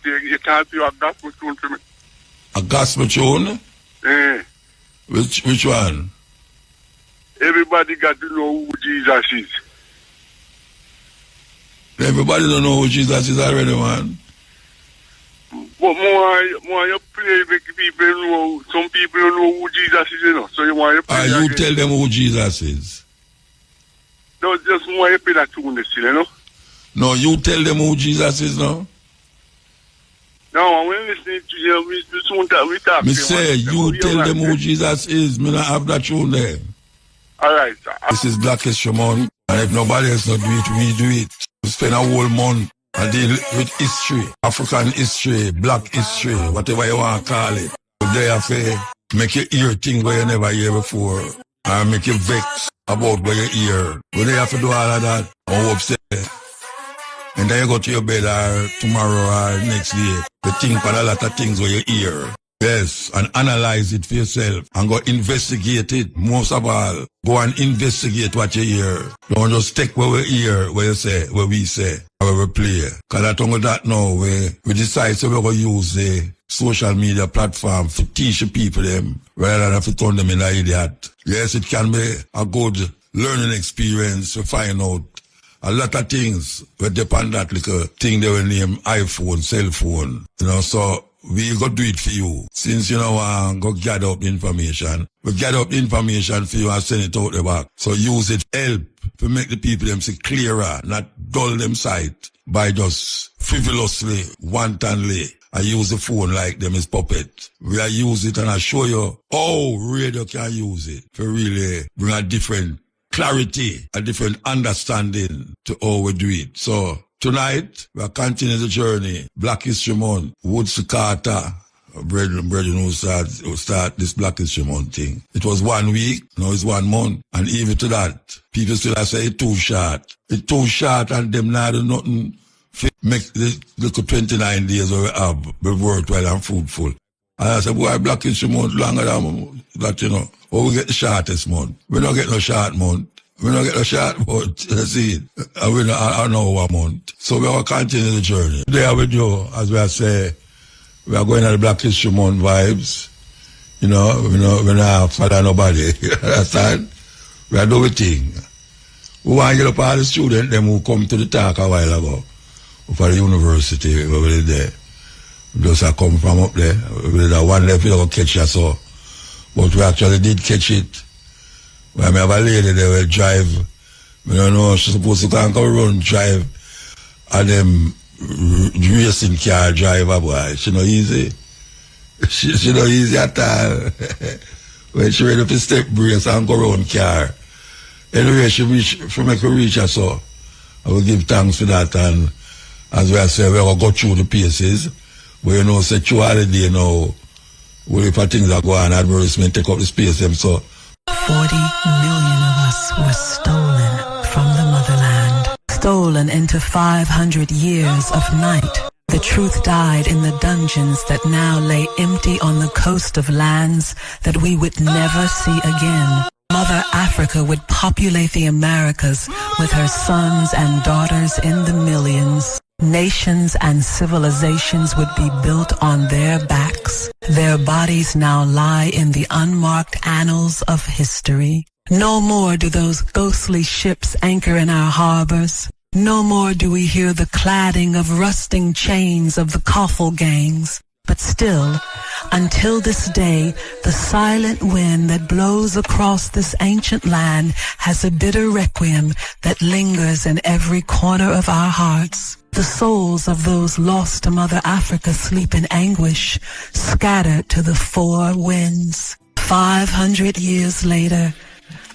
you can't do a gospel tune for me. A gospel tune? Eh. Which one? Everybody got to know who Jesus is. Everybody don't know who Jesus is already, man. But more you play, make people know. Some people don't know who Jesus is, you know. So you want to play. You tell them who Jesus is. No, just more you play that tune, you know. No, you tell them who Jesus is now. No, when listening to you, we talk. Me say, you tell them who Jesus is. Me not have that tune there. All right. This is Black History Month, and if nobody else not do it, we do it. We spend a whole month and deal with history, African history, black history, whatever you want to call it. But they have to make you hear things where you never hear before, and make you vex about what you hear. But they have to do all of that, I'm upset. And then you go to your bed or tomorrow or next day, you think about a lot of things where you hear. Yes, and analyze it for yourself and go investigate it. Most of all, go and investigate what you hear. Don't just take what we hear, what you say, what we say, or what we play. Because I think that now, we decide so we're going to use the social media platform to teach the people them, rather than have to turn them in an idiot. Yes, it can be a good learning experience to find out a lot of things. We depend on that little thing they will name iPhone, cell phone. You know, so we go do it for you. Since you know, go gather up information. We gather up information for you and send it out the back. So use it, help to make the people them see clearer, not dull them sight by just frivolously, wantonly. I use the phone like them is puppet. We use it and I show you how radio can use it to really bring a different clarity, a different understanding to how we do it. So tonight, we are continuing the journey. Black History Month, Woodson Carter, brethren who start this Black History Month thing. It was 1 week, now it's 1 month. And even to that, people still say it's too short. It's too short and them not do nothing to make the little 29 days where we have be worthwhile and fruitful. And I said, boy, Black History Month longer than that, you know. Or we get the shortest month. We don't get no short month. We don't get no short month. That's it. And we don't know 1 month. So we will continue the journey. Today with you, as we say, we are going at the Black History Month vibes. You know, we not follow nobody. You understand? We are doing thing. We want to get up all the students them who come to the talk a while ago. For the university, we were there. Just come from up there. We did one left, we don't catch us so. But we actually did catch it. When we have a lady there will drive. We don't know, she's supposed to go run, drive. And them racing car driver, boy. She not easy. She not easy at all. When she ready to step brace and go run car. Anyway, she make her reach us so. I will give thanks for that. And as we are saying, we're going to go through the paces. But you know, sexuality, you know, if things are going on, advertisement take up the space them, so 40 million of us were stolen from the motherland, stolen into 500 years of night. The truth died in the dungeons that now lay empty on the coast of lands that we would never see again. Mother Africa would populate the Americas with her sons and daughters in the millions. Nations and civilizations would be built on their backs. Their bodies now lie in the unmarked annals of history. No more do those ghostly ships anchor in our harbors. No more do we hear the cladding of rusting chains of the coffle gangs. But still, until this day, the silent wind that blows across this ancient land has a bitter requiem that lingers in every corner of our hearts. The souls of those lost to Mother Africa sleep in anguish, scattered to the four winds. 500 years later,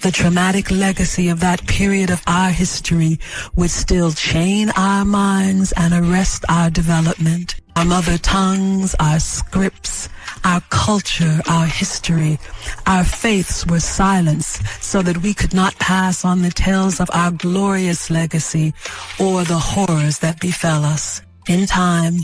the traumatic legacy of that period of our history would still chain our minds and arrest our development. Our mother tongues, our scripts, our culture, our history, our faiths were silenced so that we could not pass on the tales of our glorious legacy or the horrors that befell us. In time,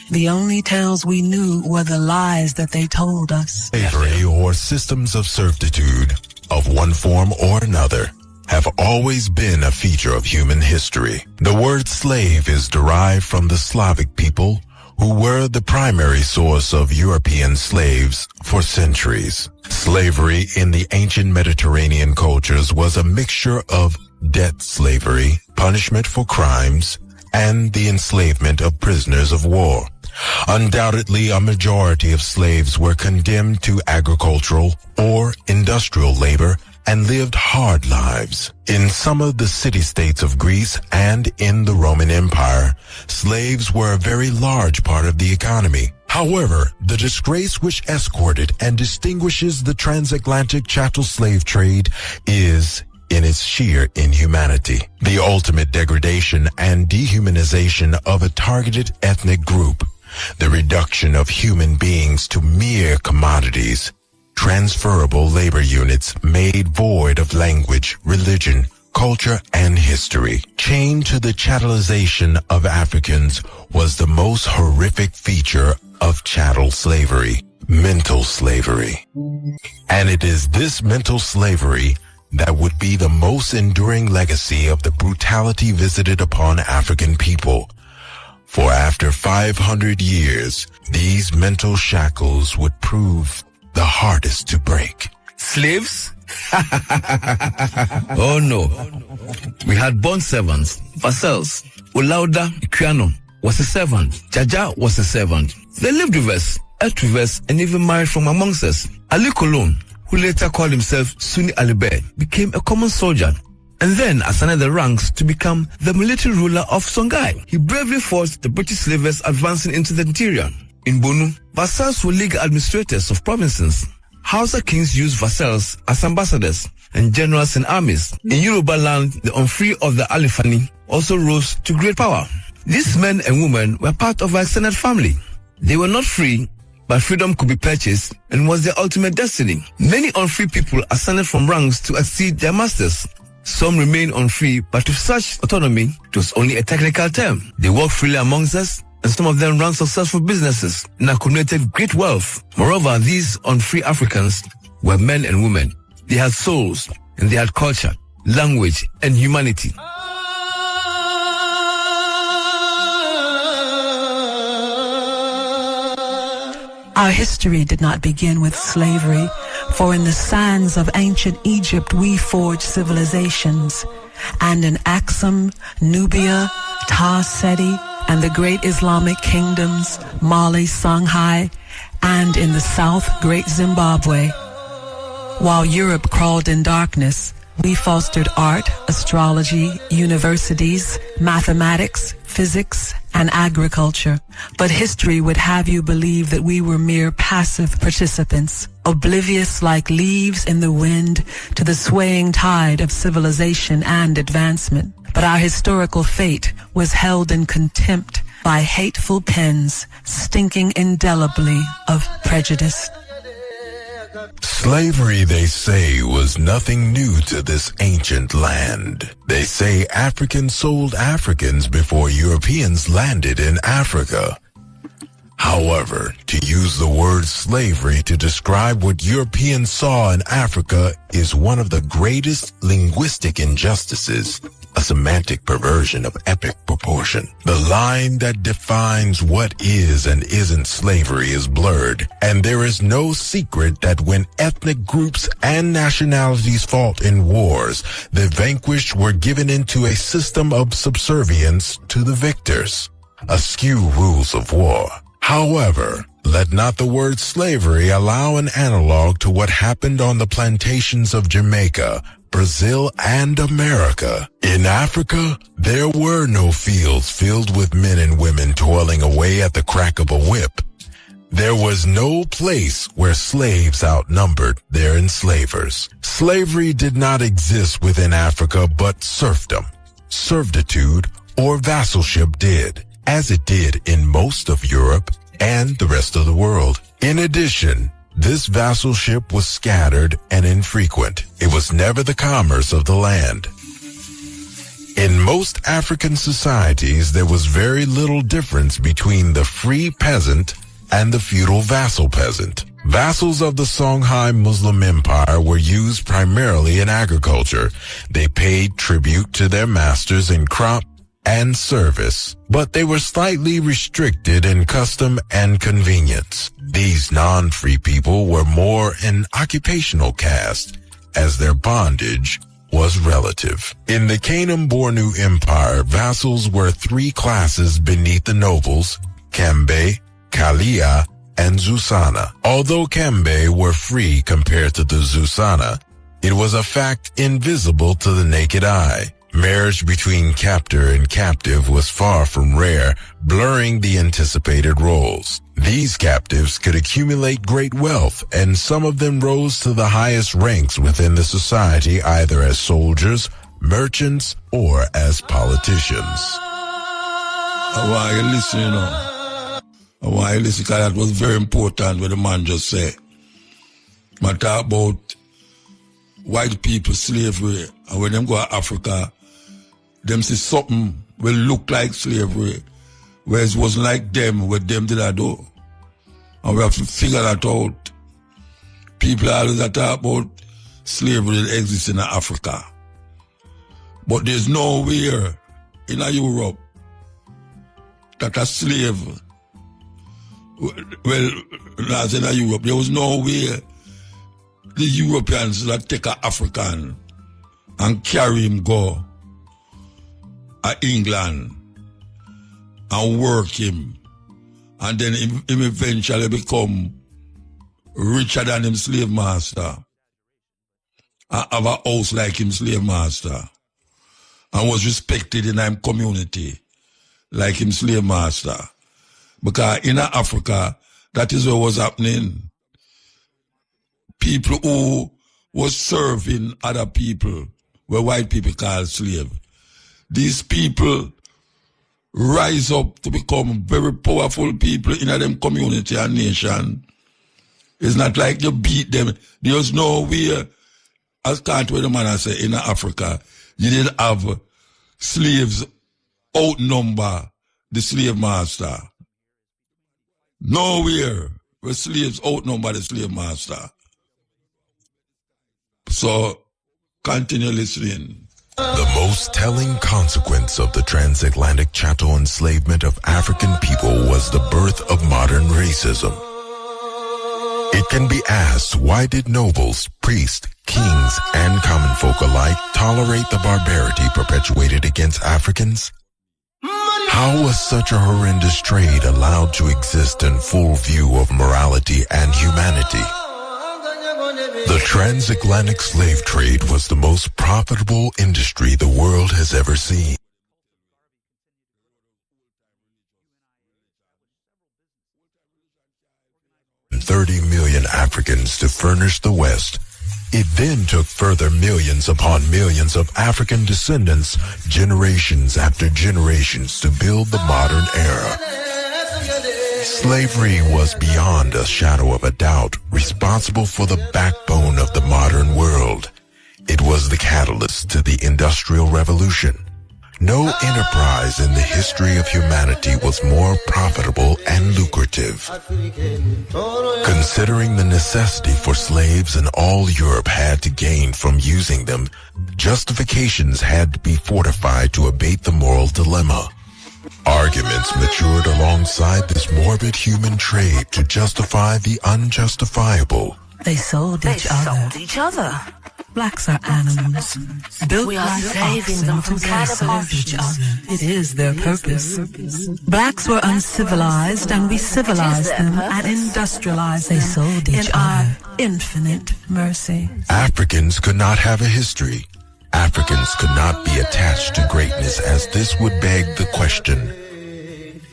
the only tales we knew were the lies that they told us. Slavery or systems of servitude of one form or another have always been a feature of human history. The word slave is derived from the Slavic people who were the primary source of European slaves for centuries. Slavery in the ancient Mediterranean cultures was a mixture of debt slavery, punishment for crimes, and the enslavement of prisoners of war. Undoubtedly, a majority of slaves were condemned to agricultural or industrial labor and lived hard lives. In some of the city-states of Greece and in the Roman Empire, slaves were a very large part of the economy. However, the disgrace which escorted and distinguishes the transatlantic chattel slave trade is in its sheer inhumanity, the ultimate degradation and dehumanization of a targeted ethnic group, the reduction of human beings to mere commodities, transferable labor units made void of language, religion, culture, and history. Chained to the chattelization of Africans was the most horrific feature of chattel slavery, mental slavery. And it is this mental slavery that would be the most enduring legacy of the brutality visited upon African people. For after 500 years, these mental shackles would prove the hardest to break. Slaves? Oh no. We had bond servants, vassals. Olauda Iquiano was a servant. Jaja was a servant. They lived with us, ate with us, and even married from amongst us. Ali Colon, who later called himself Sunni Alibert, became a common soldier and then ascended the ranks to become the military ruler of Songhai. He bravely fought the British slavers advancing into the interior. In Bonu, vassals were legal administrators of provinces. Hausa kings used vassals as ambassadors and generals in armies. In Yoruba land, the unfree of the Alifani also rose to great power. These men and women were part of our extended family. They were not free, but freedom could be purchased and was their ultimate destiny. Many unfree people ascended from ranks to exceed their masters. Some remained unfree, but with such autonomy, it was only a technical term. They walked freely amongst us, and some of them ran successful businesses and accumulated great wealth. Moreover, these unfree Africans were men and women. They had souls, and they had culture, language, and humanity. Our history did not begin with slavery, for in the sands of ancient Egypt we forged civilizations, and in Axum, Nubia, Ta-Seti, and the great Islamic kingdoms, Mali, Songhai, and in the south, Great Zimbabwe. While Europe crawled in darkness, we fostered art, astrology, universities, mathematics, physics, and agriculture. But history would have you believe that we were mere passive participants, oblivious like leaves in the wind to the swaying tide of civilization and advancement. But our historical fate was held in contempt by hateful pens, stinking indelibly of prejudice. Slavery, they say, was nothing new to this ancient land. They say Africans sold Africans before Europeans landed in Africa. However, to use the word slavery to describe what Europeans saw in Africa is one of the greatest linguistic injustices, a semantic perversion of epic proportion. The line that defines what is and isn't slavery is blurred, and there is no secret that when ethnic groups and nationalities fought in wars, the vanquished were given into a system of subservience to the victors. Askew rules of war. However, let not the word slavery allow an analog to what happened on the plantations of Jamaica, Brazil, and America. In Africa, there were no fields filled with men and women toiling away at the crack of a whip. There was no place where slaves outnumbered their enslavers. Slavery did not exist within Africa, but serfdom, servitude, or vassalship did, as it did in most of Europe and the rest of the world. In addition, this vassalship was scattered and infrequent. It was never the commerce of the land. In most African societies, there was very little difference between the free peasant and the feudal vassal peasant. Vassals of the Songhai Muslim Empire were used primarily in agriculture. They paid tribute to their masters in crop, and service, but they were slightly restricted in custom and convenience. These non-free people were more an occupational caste, as their bondage was relative. In the Kanem-Bornu Empire, vassals were three classes beneath the nobles: Kembe, Kalia, and Zusana. Although Kembe were free compared to the Zusana, it was a fact invisible to the naked eye. Marriage between captor and captive was far from rare, blurring the anticipated roles. These captives could accumulate great wealth, and some of them rose to the highest ranks within the society, either as soldiers, merchants, or as politicians. I want you to listen, you know. I want you to listen, because that was very important what the man just said. I talk about white people slavery, and when them go to Africa, them see something will look like slavery, whereas it wasn't like them, what them did I do. And we have to figure that out. People always talk about slavery that exists in Africa. But there's nowhere in Europe that a slave, well, not in Europe, there was nowhere the Europeans that take an African and carry him go England and work him, and then him eventually become richer than him slave master and have a house like him slave master and was respected in him community like him slave master. Because in Africa, that is what was happening. People who was serving other people were white people called slave. These people rise up to become very powerful people in them community and nation. It's not like you beat them. There's nowhere, as can't wait the man I say, in Africa, you didn't have slaves outnumber the slave master. Nowhere where slaves outnumber the slave master. So, continue listening. The most telling consequence of the transatlantic chattel enslavement of African people was the birth of modern racism. It can be asked, why did nobles, priests, kings, and common folk alike tolerate the barbarity perpetuated against Africans? How was such a horrendous trade allowed to exist in full view of morality and humanity? The transatlantic slave trade was the most profitable industry the world has ever seen. And 30 million Africans to furnish the West. It then took further millions upon millions of African descendants, generations after generations, to build the modern era. Slavery was beyond a shadow of a doubt responsible for the backbone of the modern world. It was the catalyst to the Industrial Revolution. No enterprise in the history of humanity was more profitable and lucrative. Considering the necessity for slaves in all Europe had to gain from using them, justifications had to be fortified to abate the moral dilemma. Arguments matured alongside this morbid human trade to justify the unjustifiable. They sold each other. Blacks are animals, built We are like saving them from serve each other. It is their purpose. Blacks were uncivilized, and we civilized them and industrialized them. They sold each other. Our infinite mercy. Africans could not have a history. Africans could not be attached to greatness, as this would beg the question: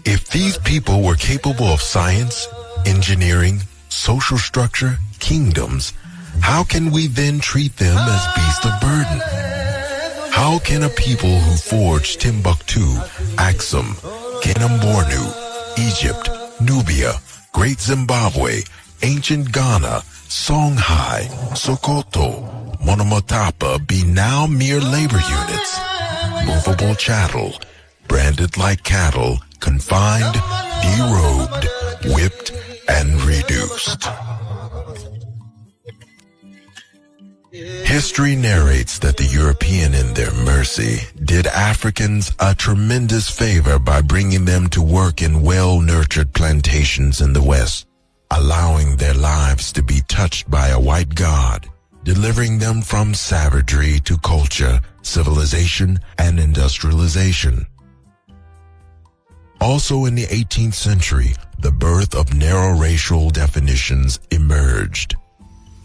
if these people were capable of science, engineering, social structure, kingdoms, how can we then treat them as beasts of burden? How can a people who forged Timbuktu, Axum, Kanem-Bornu, Egypt, Nubia, Great Zimbabwe, ancient Ghana, Songhai, Sokoto, Monomotapa be now mere labor units, movable chattel, branded like cattle, confined, derobed, whipped, and reduced? History narrates that the European, in their mercy, did Africans a tremendous favor by bringing them to work in well-nurtured plantations in the West, allowing their lives to be touched by a white god, delivering them from savagery to culture, civilization, and industrialization. Also in the 18th century, the birth of narrow racial definitions emerged.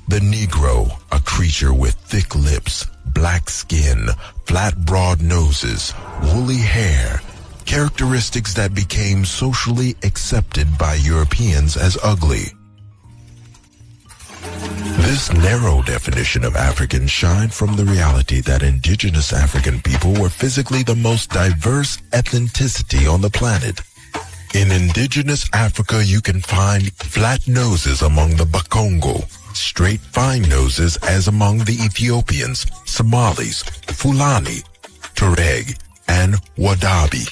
The Negro, a creature with thick lips, black skin, flat broad noses, woolly hair, characteristics that became socially accepted by Europeans as ugly. This narrow definition of African shined from the reality that indigenous African people were physically the most diverse ethnicity on the planet. In indigenous Africa, you can find flat noses among the Bakongo, straight fine noses as among the Ethiopians, Somalis, Fulani, Tuareg, and Wadabi.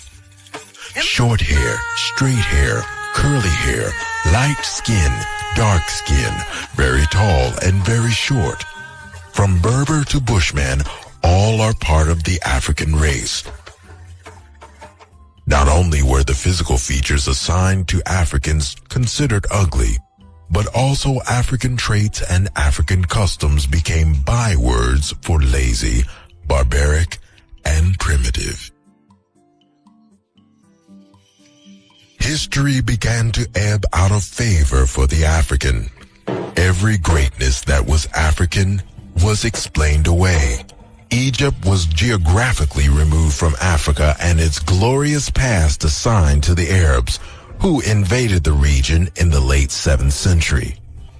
Short hair, straight hair, curly hair, light skin, dark skin, very tall and very short. From Berber to Bushman, all are part of the African race. Not only were the physical features assigned to Africans considered ugly, but also African traits and African customs became bywords for lazy, barbaric, and primitive. History began to ebb out of favor for the African. Every greatness that was African was explained away. Egypt was geographically removed from Africa and its glorious past assigned to the Arabs, who invaded the region in the late 7th century.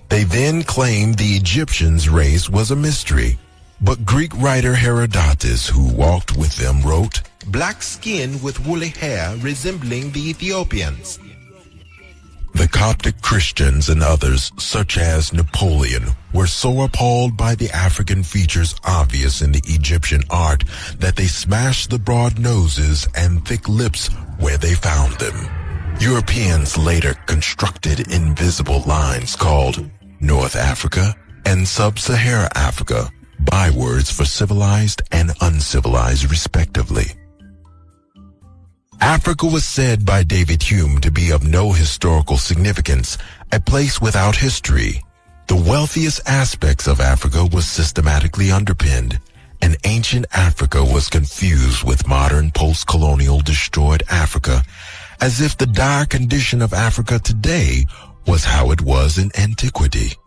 They then claimed the Egyptians' race was a mystery, but Greek writer Herodotus, who walked with them, wrote, "Black skin with woolly hair resembling the Ethiopians." The Coptic Christians and others, such as Napoleon, were so appalled by the African features obvious in the Egyptian art that they smashed the broad noses and thick lips where they found them. Europeans later constructed invisible lines called North Africa and Sub-Sahara Africa, bywords for civilized and uncivilized respectively. Africa was said by David Hume to be of no historical significance, a place without history. The wealthiest aspects of Africa was systematically underpinned, and ancient Africa was confused with modern post-colonial destroyed Africa, as if the dire condition of Africa today was how it was in antiquity.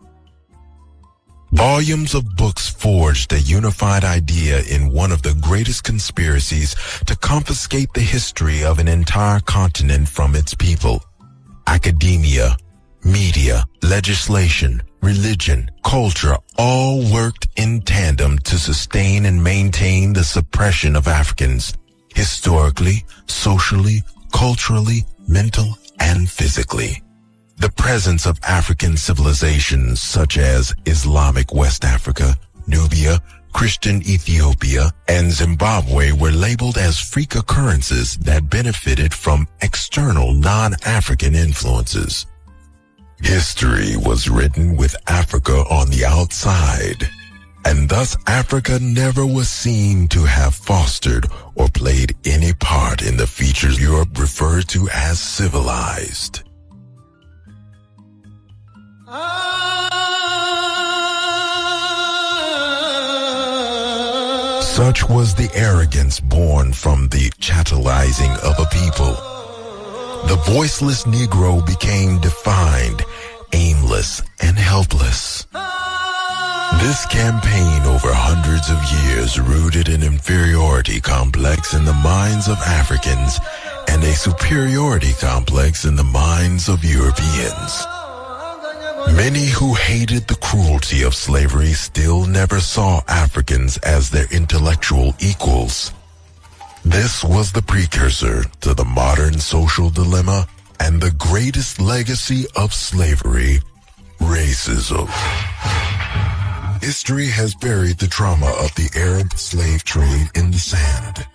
Volumes of books forged a unified idea in one of the greatest conspiracies to confiscate the history of an entire continent from its people. Academia, media, legislation, religion, culture all worked in tandem to sustain and maintain the suppression of Africans, historically, socially, culturally, mental, and physically. The presence of African civilizations such as Islamic West Africa, Nubia, Christian Ethiopia, and Zimbabwe were labeled as freak occurrences that benefited from external non-African influences. History was written with Africa on the outside, and thus Africa never was seen to have fostered or played any part in the features Europe referred to as civilized. Such was the arrogance born from the chattelizing of a people. The voiceless Negro became defined, aimless, and helpless. This campaign over hundreds of years rooted an inferiority complex in the minds of Africans and a superiority complex in the minds of Europeans. Many who hated the cruelty of slavery still never saw Africans as their intellectual equals. This was the precursor to the modern social dilemma and the greatest legacy of slavery, racism. History has buried the trauma of the Arab slave trade in the sand.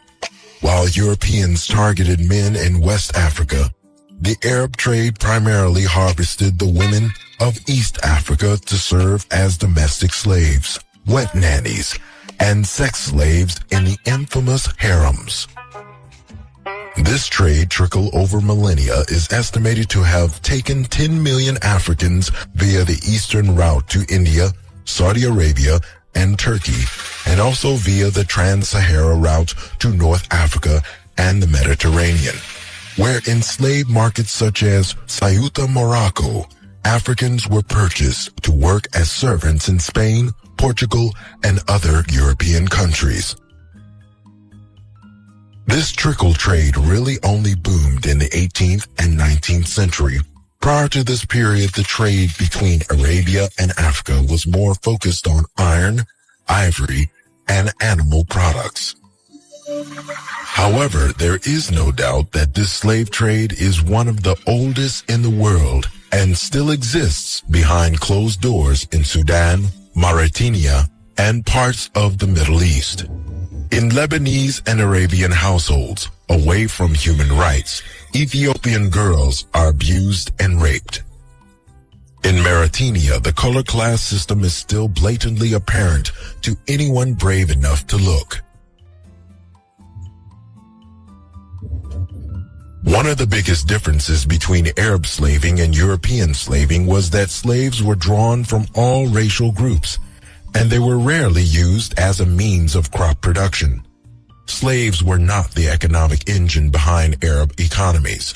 While Europeans targeted men in West Africa, the Arab trade primarily harvested the women of East Africa to serve as domestic slaves, wet nannies, and sex slaves in the infamous harems. This trade trickle over millennia is estimated to have taken 10 million Africans via the eastern route to India, Saudi Arabia, and Turkey, and also via the Trans-Sahara route to North Africa and the Mediterranean, where in slave markets such as Ceuta, Morocco, Africans were purchased to work as servants in Spain, Portugal, and other European countries. This trickle trade really only boomed in the 18th and 19th century. Prior to this period, the trade between Arabia and Africa was more focused on iron, ivory, and animal products. However, there is no doubt that this slave trade is one of the oldest in the world and still exists behind closed doors in Sudan, Mauritania, and parts of the Middle East. In Lebanese and Arabian households, away from human rights, Ethiopian girls are abused and raped. In Mauritania, the color class system is still blatantly apparent to anyone brave enough to look. One of the biggest differences between Arab slaving and European slaving was that slaves were drawn from all racial groups, and they were rarely used as a means of crop production. Slaves were not the economic engine behind Arab economies.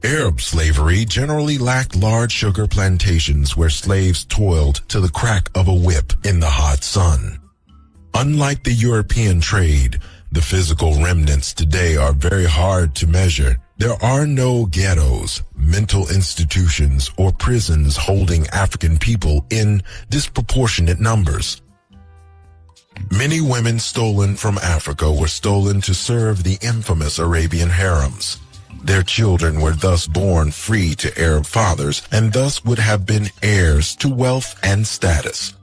Arab slavery generally lacked large sugar plantations where slaves toiled to the crack of a whip in the hot sun. Unlike the European trade, the physical remnants today are very hard to measure. There are no ghettos, mental institutions, or prisons holding African people in disproportionate numbers. Many women stolen from Africa were stolen to serve the infamous Arabian harems. Their children were thus born free to Arab fathers and thus would have been heirs to wealth and status.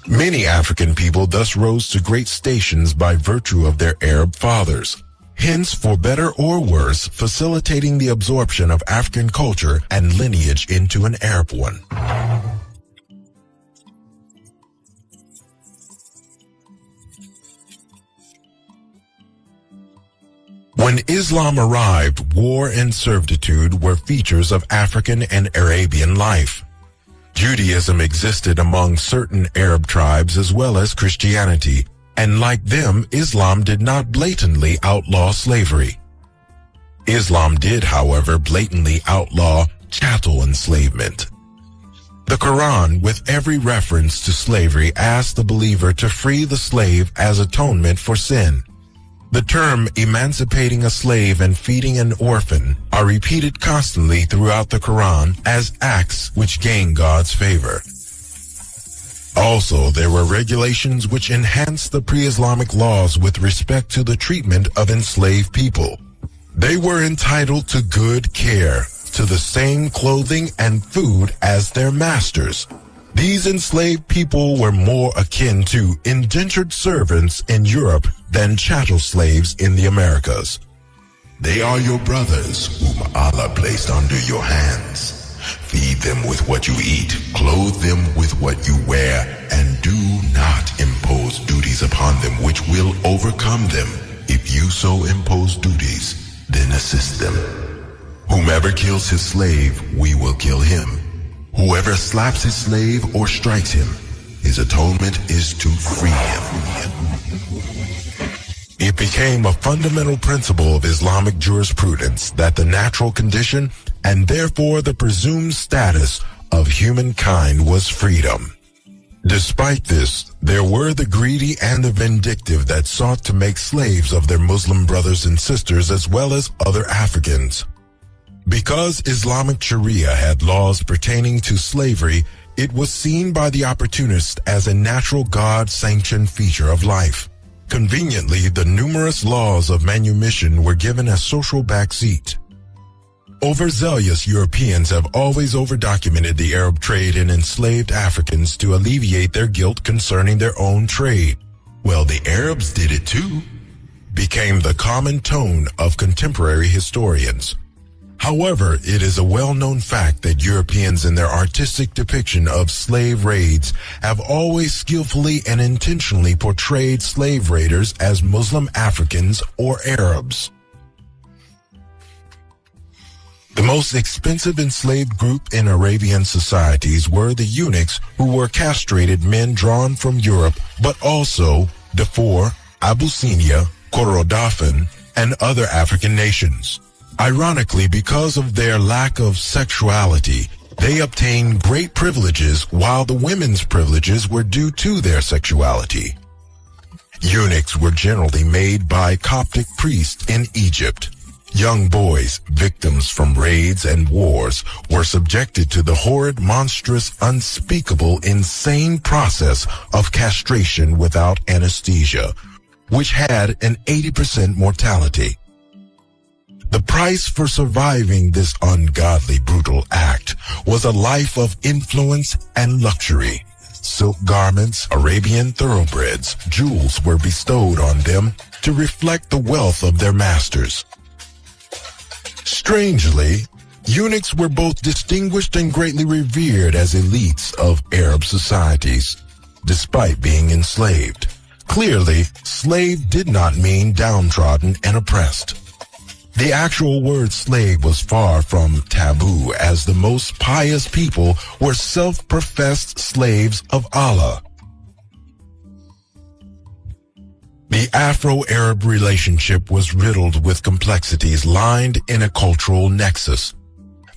Many African people thus rose to great stations by virtue of their Arab fathers, hence, for better or worse, facilitating the absorption of African culture and lineage into an Arab one. When Islam arrived, war and servitude were features of African and Arabian life. Judaism existed among certain Arab tribes as well as Christianity, and like them, Islam did not blatantly outlaw slavery. Islam did, however, blatantly outlaw chattel enslavement. The Quran, with every reference to slavery, asked the believer to free the slave as atonement for sin. The term emancipating a slave and feeding an orphan are repeated constantly throughout the Quran as acts which gain God's favor. Also, there were regulations which enhanced the pre-Islamic laws with respect to the treatment of enslaved people. They were entitled to good care, to the same clothing and food as their masters. These enslaved people were more akin to indentured servants in Europe than chattel slaves in the Americas. They are your brothers, whom Allah placed under your hands. Feed them with what you eat, clothe them with what you wear, and do not impose duties upon them which will overcome them. If you so impose duties, then assist them. Whomever kills his slave, we will kill him. Whoever slaps his slave or strikes him, his atonement is to free him. It became a fundamental principle of Islamic jurisprudence that the natural condition and therefore the presumed status of humankind was freedom. Despite this, there were the greedy and the vindictive that sought to make slaves of their Muslim brothers and sisters as well as other Africans. Because Islamic Sharia had laws pertaining to slavery, it was seen by the opportunist as a natural God-sanctioned feature of life. Conveniently, the numerous laws of manumission were given a social backseat. Overzealous Europeans have always overdocumented the Arab trade in enslaved Africans to alleviate their guilt concerning their own trade. Well, the Arabs did it too, became the common tone of contemporary historians. However, it is a well-known fact that Europeans in their artistic depiction of slave raids have always skillfully and intentionally portrayed slave raiders as Muslim Africans or Arabs. The most expensive enslaved group in Arabian societies were the eunuchs, who were castrated men drawn from Europe, but also Darfur, Abyssinia, Kordofan, and other African nations. Ironically, because of their lack of sexuality, they obtained great privileges while the women's privileges were due to their sexuality. Eunuchs were generally made by Coptic priests in Egypt. Young boys, victims from raids and wars, were subjected to the horrid, monstrous, unspeakable, insane process of castration without anesthesia, which had an 80% mortality. The price for surviving this ungodly, brutal act was a life of influence and luxury. Silk garments, Arabian thoroughbreds, jewels were bestowed on them to reflect the wealth of their masters. Strangely, eunuchs were both distinguished and greatly revered as elites of Arab societies, despite being enslaved. Clearly, slave did not mean downtrodden and oppressed. The actual word slave was far from taboo, as the most pious people were self-professed slaves of Allah. The Afro-Arab relationship was riddled with complexities lined in a cultural nexus.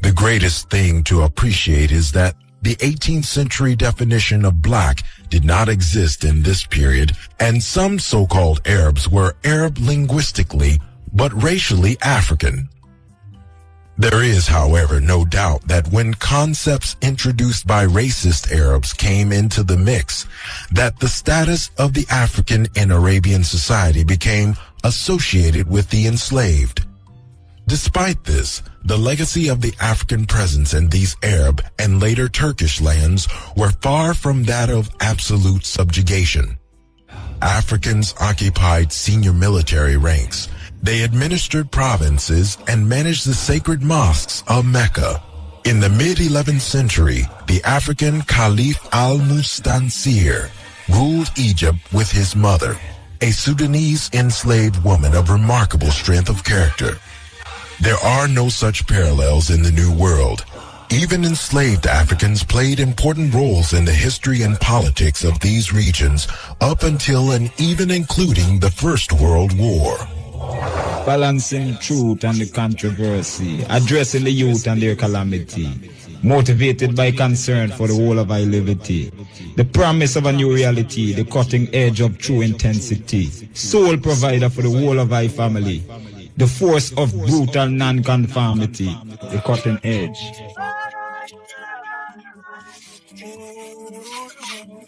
The greatest thing to appreciate is that the 18th century definition of black did not exist in this period, and some so-called Arabs were Arab linguistically, but racially African. There is, however, no doubt that when concepts introduced by racist Arabs came into the mix, that the status of the African in Arabian society became associated with the enslaved. Despite this, the legacy of the African presence in these Arab and later Turkish lands were far from that of absolute subjugation. Africans occupied senior military ranks. They administered provinces and managed the sacred mosques of Mecca. In the mid-11th century, the African Caliph al-Mustansir ruled Egypt with his mother, a Sudanese enslaved woman of remarkable strength of character. There are no such parallels in the New World. Even enslaved Africans played important roles in the history and politics of these regions up until and even including the First World War. Balancing truth and the controversy, addressing the youth and their calamity, motivated by concern for the whole of our liberty, the promise of a new reality, the cutting edge of true intensity, sole provider for the whole of our family, the force of brutal non-conformity, the cutting edge.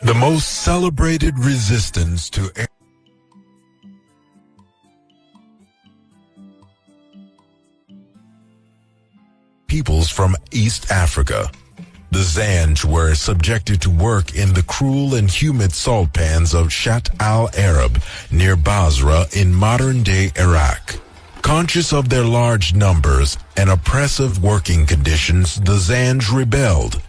The most celebrated resistance to peoples from East Africa. The Zanj were subjected to work in the cruel and humid salt pans of Shat al-Arab near Basra in modern-day Iraq. Conscious of their large numbers and oppressive working conditions, the Zanj rebelled.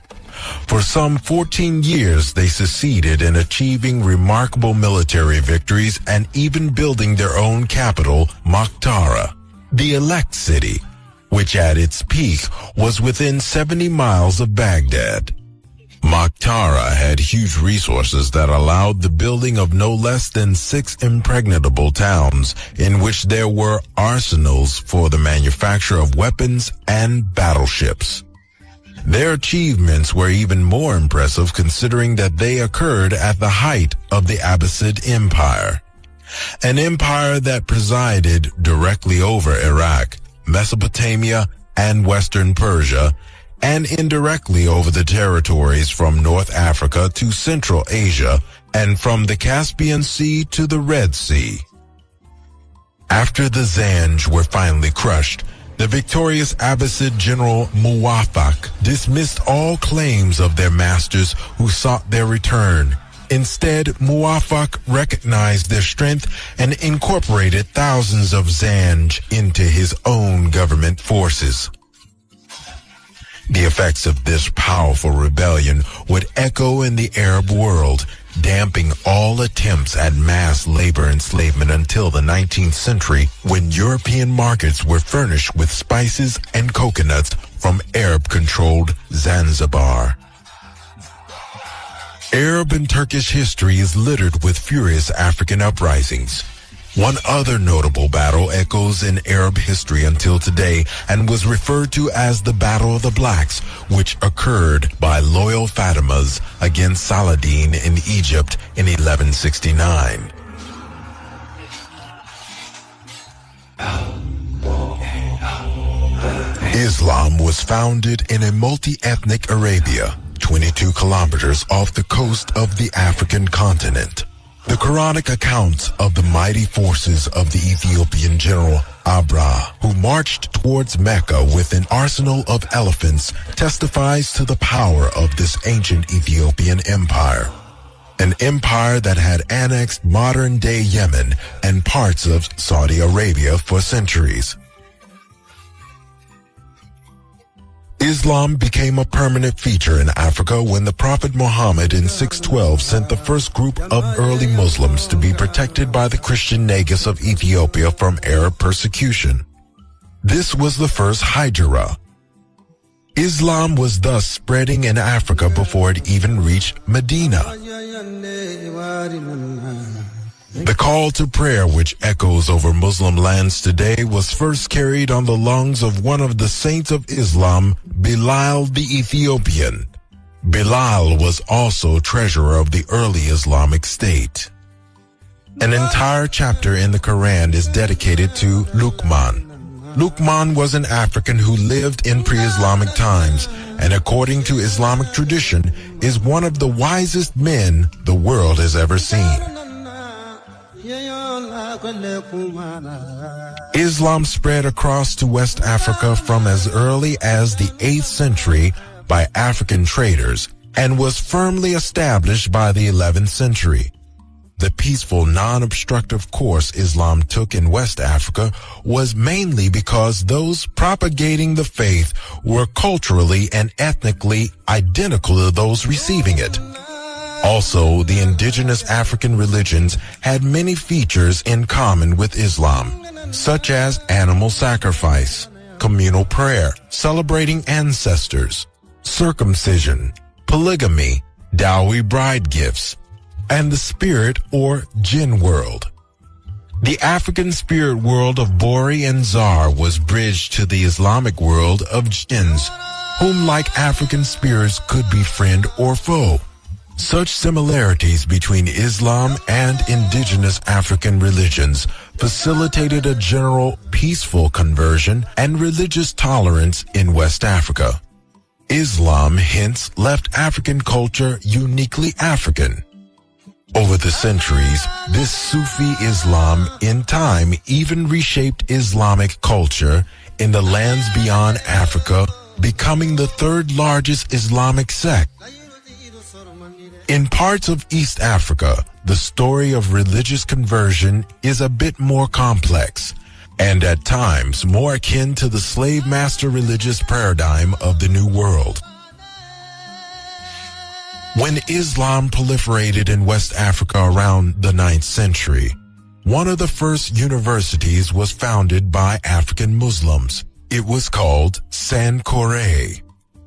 For some 14 years, they succeeded in achieving remarkable military victories and even building their own capital, Maqtara, the elect city, which at its peak was within 70 miles of Baghdad. Maqtara had huge resources that allowed the building of no less than 6 impregnable towns in which there were arsenals for the manufacture of weapons and battleships. Their achievements were even more impressive considering that they occurred at the height of the Abbasid Empire, an empire that presided directly over Iraq, Mesopotamia, and Western Persia, and indirectly over the territories from North Africa to Central Asia and from the Caspian Sea to the Red Sea. After the Zanj were finally crushed, the victorious Abbasid general Muwaffaq dismissed all claims of their masters who sought their return. Instead, Muwaffaq recognized their strength and incorporated thousands of Zanj into his own government forces. The effects of this powerful rebellion would echo in the Arab world, damping all attempts at mass labor enslavement until the 19th century, when European markets were furnished with spices and coconuts from Arab-controlled Zanzibar. Arab and Turkish history is littered with furious African uprisings. One other notable battle echoes in Arab history until today and was referred to as the Battle of the Blacks, which occurred by loyal Fatimas against Saladin in Egypt in 1169. Islam was founded in a multi-ethnic Arabia, 22 kilometers off the coast of the African continent. The Quranic accounts of the mighty forces of the Ethiopian general Abra, who marched towards Mecca with an arsenal of elephants, testifies to the power of this ancient Ethiopian empire. An empire that had annexed modern-day Yemen and parts of Saudi Arabia for centuries. Islam became a permanent feature in Africa when the Prophet Muhammad in 612 sent the first group of early Muslims to be protected by the Christian Negus of Ethiopia from Arab persecution. This was the first Hijra. Islam was thus spreading in Africa before it even reached Medina. The call to prayer, which echoes over Muslim lands today, was first carried on the lungs of one of the saints of Islam, Bilal the Ethiopian. Bilal was also treasurer of the early Islamic State. An entire chapter in the Quran is dedicated to Luqman. Luqman was an African who lived in pre-Islamic times, and according to Islamic tradition, is one of the wisest men the world has ever seen. Islam spread across to West Africa from as early as the 8th century by African traders and was firmly established by the 11th century. The peaceful, non-obstructive course Islam took in West Africa was mainly because those propagating the faith were culturally and ethnically identical to those receiving it. Also, the indigenous African religions had many features in common with Islam, such as animal sacrifice, communal prayer, celebrating ancestors, circumcision, polygamy, dowry bride gifts, and the spirit or jinn world. The African spirit world of Bori and Zar was bridged to the Islamic world of jinns, whom like African spirits could be friend or foe. Such similarities between Islam and indigenous African religions facilitated a general peaceful conversion and religious tolerance in West Africa. Islam hence left African culture uniquely African. Over the centuries, this Sufi Islam in time even reshaped Islamic culture in the lands beyond Africa, becoming the third largest Islamic sect. In parts of East Africa, the story of religious conversion is a bit more complex, and at times more akin to the slave master religious paradigm of the New World. When Islam proliferated in West Africa around the 9th century, one of the first universities was founded by African Muslims. It was called Sankore.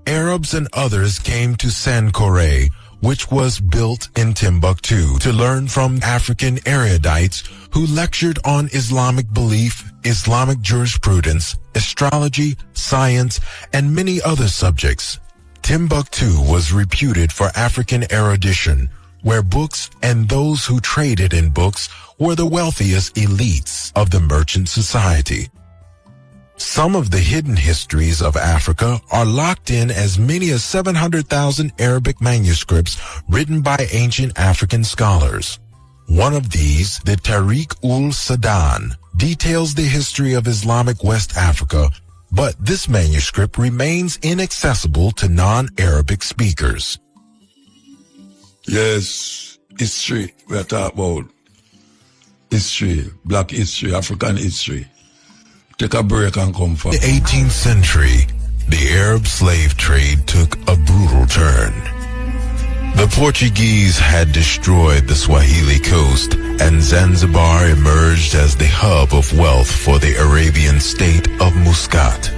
Arabs and others came to Sankore, which was built in Timbuktu, to learn from African erudites who lectured on Islamic belief, Islamic jurisprudence, astrology, science, and many other subjects. Timbuktu was reputed for African erudition, where books and those who traded in books were the wealthiest elites of the merchant society. Some of the hidden histories of Africa are locked in as many as 700,000 Arabic manuscripts written by ancient African scholars. One of these, the Tariq-ul-Sadan, details the history of Islamic West Africa, but this manuscript remains inaccessible to non-Arabic speakers. Yes, history we are talking about. History, black history, African history. Take a break and come for the 18th century, the Arab slave trade took a brutal turn. The Portuguese had destroyed the Swahili coast, and Zanzibar emerged as the hub of wealth for the Arabian state of Muscat.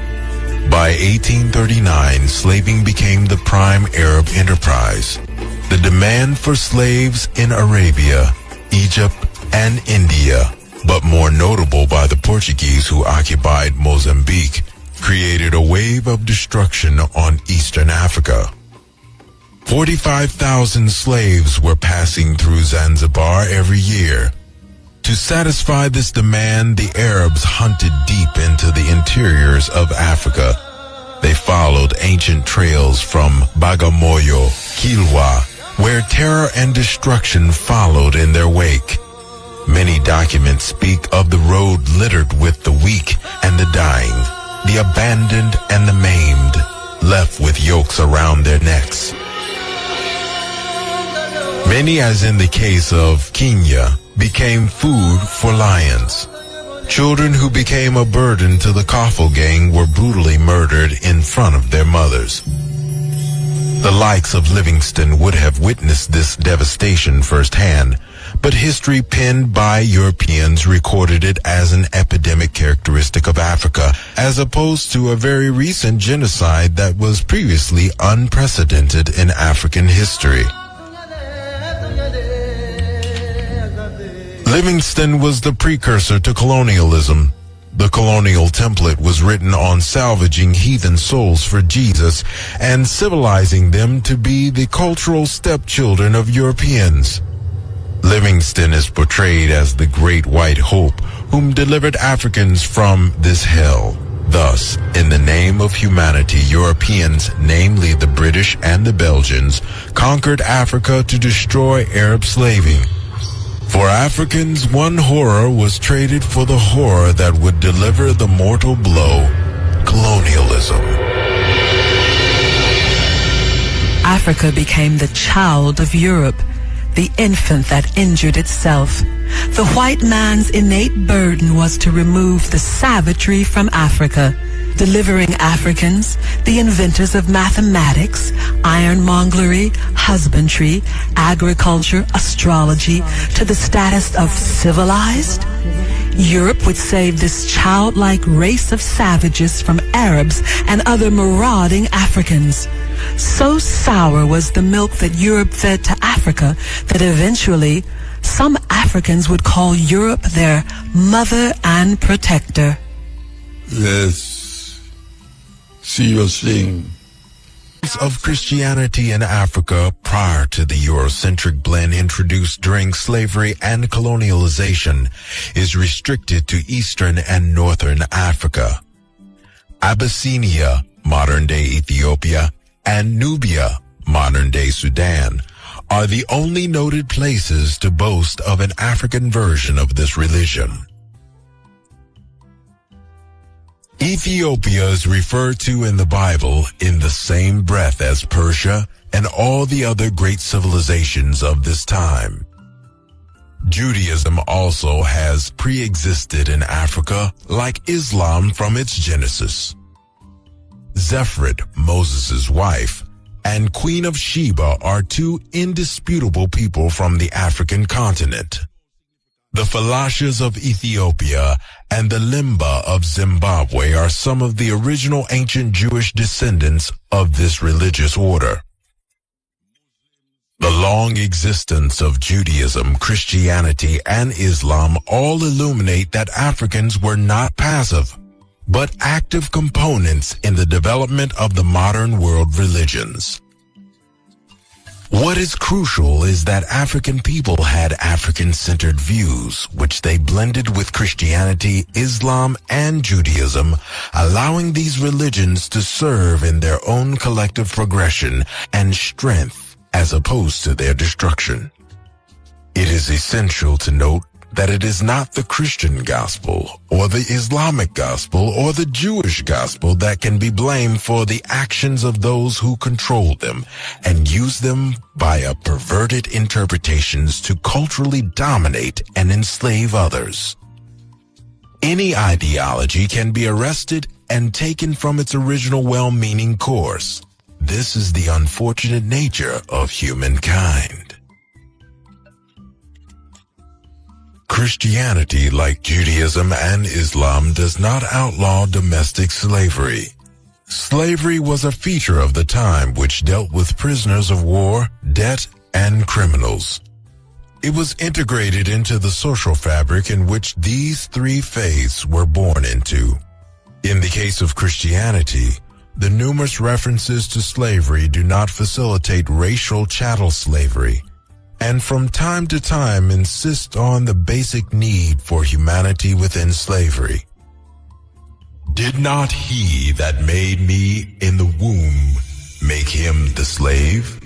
By 1839, slaving became the prime Arab enterprise. The demand for slaves in Arabia, Egypt, and India, but more notable by the Portuguese who occupied Mozambique, created a wave of destruction on Eastern Africa. 45,000 slaves were passing through Zanzibar every year. To satisfy this demand, the Arabs hunted deep into the interiors of Africa. They followed ancient trails from Bagamoyo, Kilwa, where terror and destruction followed in their wake. Many documents speak of the road littered with the weak and the dying, the abandoned and the maimed, left with yokes around their necks. Many, as in the case of Kenya, became food for lions. Children who became a burden to the Koffel gang were brutally murdered in front of their mothers. The likes of Livingston would have witnessed this devastation firsthand, but history penned by Europeans recorded it as an epidemic characteristic of Africa, as opposed to a very recent genocide that was previously unprecedented in African history. Livingston was the precursor to colonialism. The colonial template was written on salvaging heathen souls for Jesus and civilizing them to be the cultural stepchildren of Europeans. Livingston is portrayed as the great white hope whom delivered Africans from this hell. Thus, in the name of humanity, Europeans, namely the British and the Belgians, conquered Africa to destroy Arab slaving. For Africans, one horror was traded for the horror that would deliver the mortal blow, colonialism. Africa became the child of Europe, the infant that injured itself. The white man's innate burden was to remove the savagery from Africa, delivering Africans, the inventors of mathematics, ironmongery, husbandry, agriculture, astrology, to the status of civilized. Europe would save this childlike race of savages from Arabs and other marauding Africans. So sour was the milk that Europe fed to Africa that eventually some Africans would call Europe their mother and protector. Yes. Serious thing. Of Christianity in Africa prior to the Eurocentric blend introduced during slavery and colonialization is restricted to Eastern and Northern Africa. Abyssinia, modern-day Ethiopia, and Nubia, modern-day Sudan, are the only noted places to boast of an African version of this religion. Ethiopia is referred to in the Bible in the same breath as Persia and all the other great civilizations of this time. Judaism also has pre-existed in Africa like Islam from its genesis. Zephret, Moses' wife, and Queen of Sheba are two indisputable people from the African continent. The Falashas of Ethiopia and the Limba of Zimbabwe are some of the original ancient Jewish descendants of this religious order. The long existence of Judaism, Christianity, and Islam all illuminate that Africans were not passive, but active components in the development of the modern world religions. What is crucial is that African people had African-centered views, which they blended with Christianity, Islam, and Judaism, allowing these religions to serve in their own collective progression and strength as opposed to their destruction. It is essential to note that it is not the Christian gospel or the Islamic gospel or the Jewish gospel that can be blamed for the actions of those who control them and use them via perverted interpretations to culturally dominate and enslave others. Any ideology can be arrested and taken from its original well-meaning course. This is the unfortunate nature of humankind. Christianity, like Judaism and Islam, does not outlaw domestic slavery. Slavery was a feature of the time which dealt with prisoners of war, debt, and criminals. It was integrated into the social fabric in which these three faiths were born into. In the case of Christianity, the numerous references to slavery do not facilitate racial chattel slavery, and from time to time insist on the basic need for humanity within slavery. Did not he that made me in the womb make him the slave?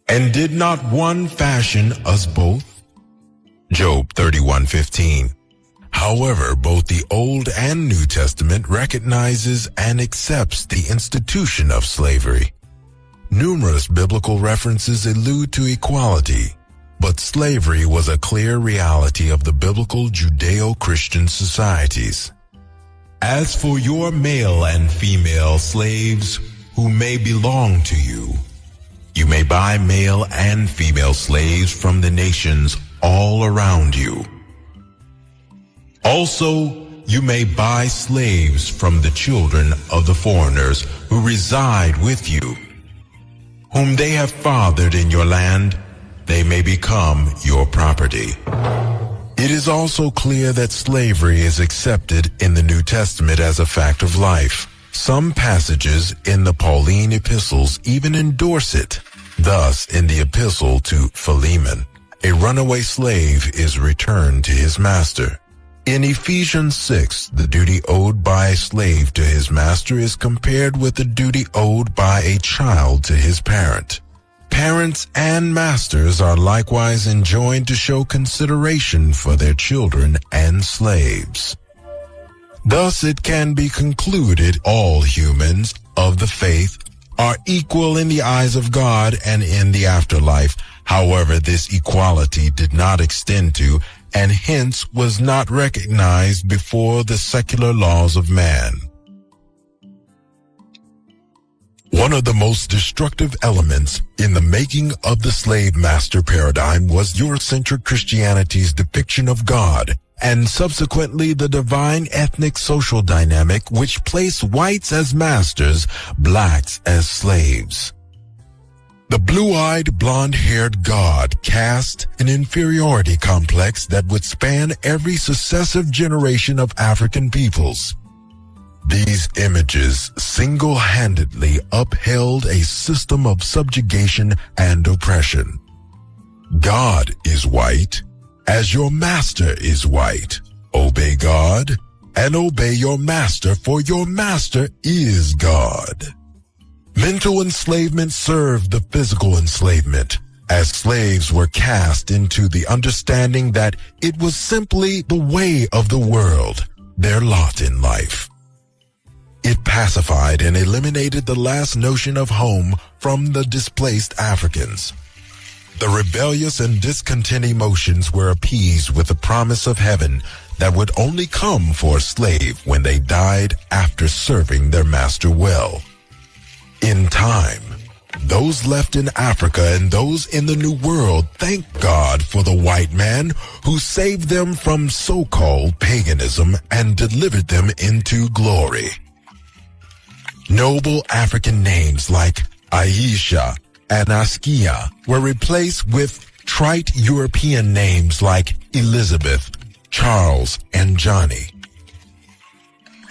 And did not one fashion us both? Job 31:15. However, both the Old and New Testament recognizes and accepts the institution of slavery. Numerous biblical references allude to equality, but slavery was a clear reality of the biblical Judeo-Christian societies. As for your male and female slaves who may belong to you, you may buy male and female slaves from the nations all around you. Also, you may buy slaves from the children of the foreigners who reside with you, whom they have fathered in your land. They may become your property. It is also clear that slavery is accepted in the New Testament as a fact of life. Some passages in the Pauline epistles even endorse it. Thus, in the epistle to Philemon, a runaway slave is returned to his master. In Ephesians 6, the duty owed by a slave to his master is compared with the duty owed by a child to his parent. Parents and masters are likewise enjoined to show consideration for their children and slaves. Thus it can be concluded all humans of the faith are equal in the eyes of God and in the afterlife. However, this equality did not extend to and hence was not recognized before the secular laws of man. One of the most destructive elements in the making of the slave master paradigm was Eurocentric Christianity's depiction of God, and subsequently the divine ethnic social dynamic which placed whites as masters, blacks as slaves. The blue-eyed, blonde-haired God cast an inferiority complex that would span every successive generation of African peoples. These images single-handedly upheld a system of subjugation and oppression. God is white, as your master is white. Obey God, and obey your master, for your master is God. Mental enslavement served the physical enslavement, as slaves were cast into the understanding that it was simply the way of the world, their lot in life. It pacified and eliminated the last notion of home from the displaced Africans. The rebellious and discontent emotions were appeased with the promise of heaven that would only come for a slave when they died after serving their master well. In time, those left in Africa and those in the New World thank God for the white man who saved them from so-called paganism and delivered them into glory. Noble African names like Aisha and Askia were replaced with trite European names like Elizabeth, Charles, and Johnny.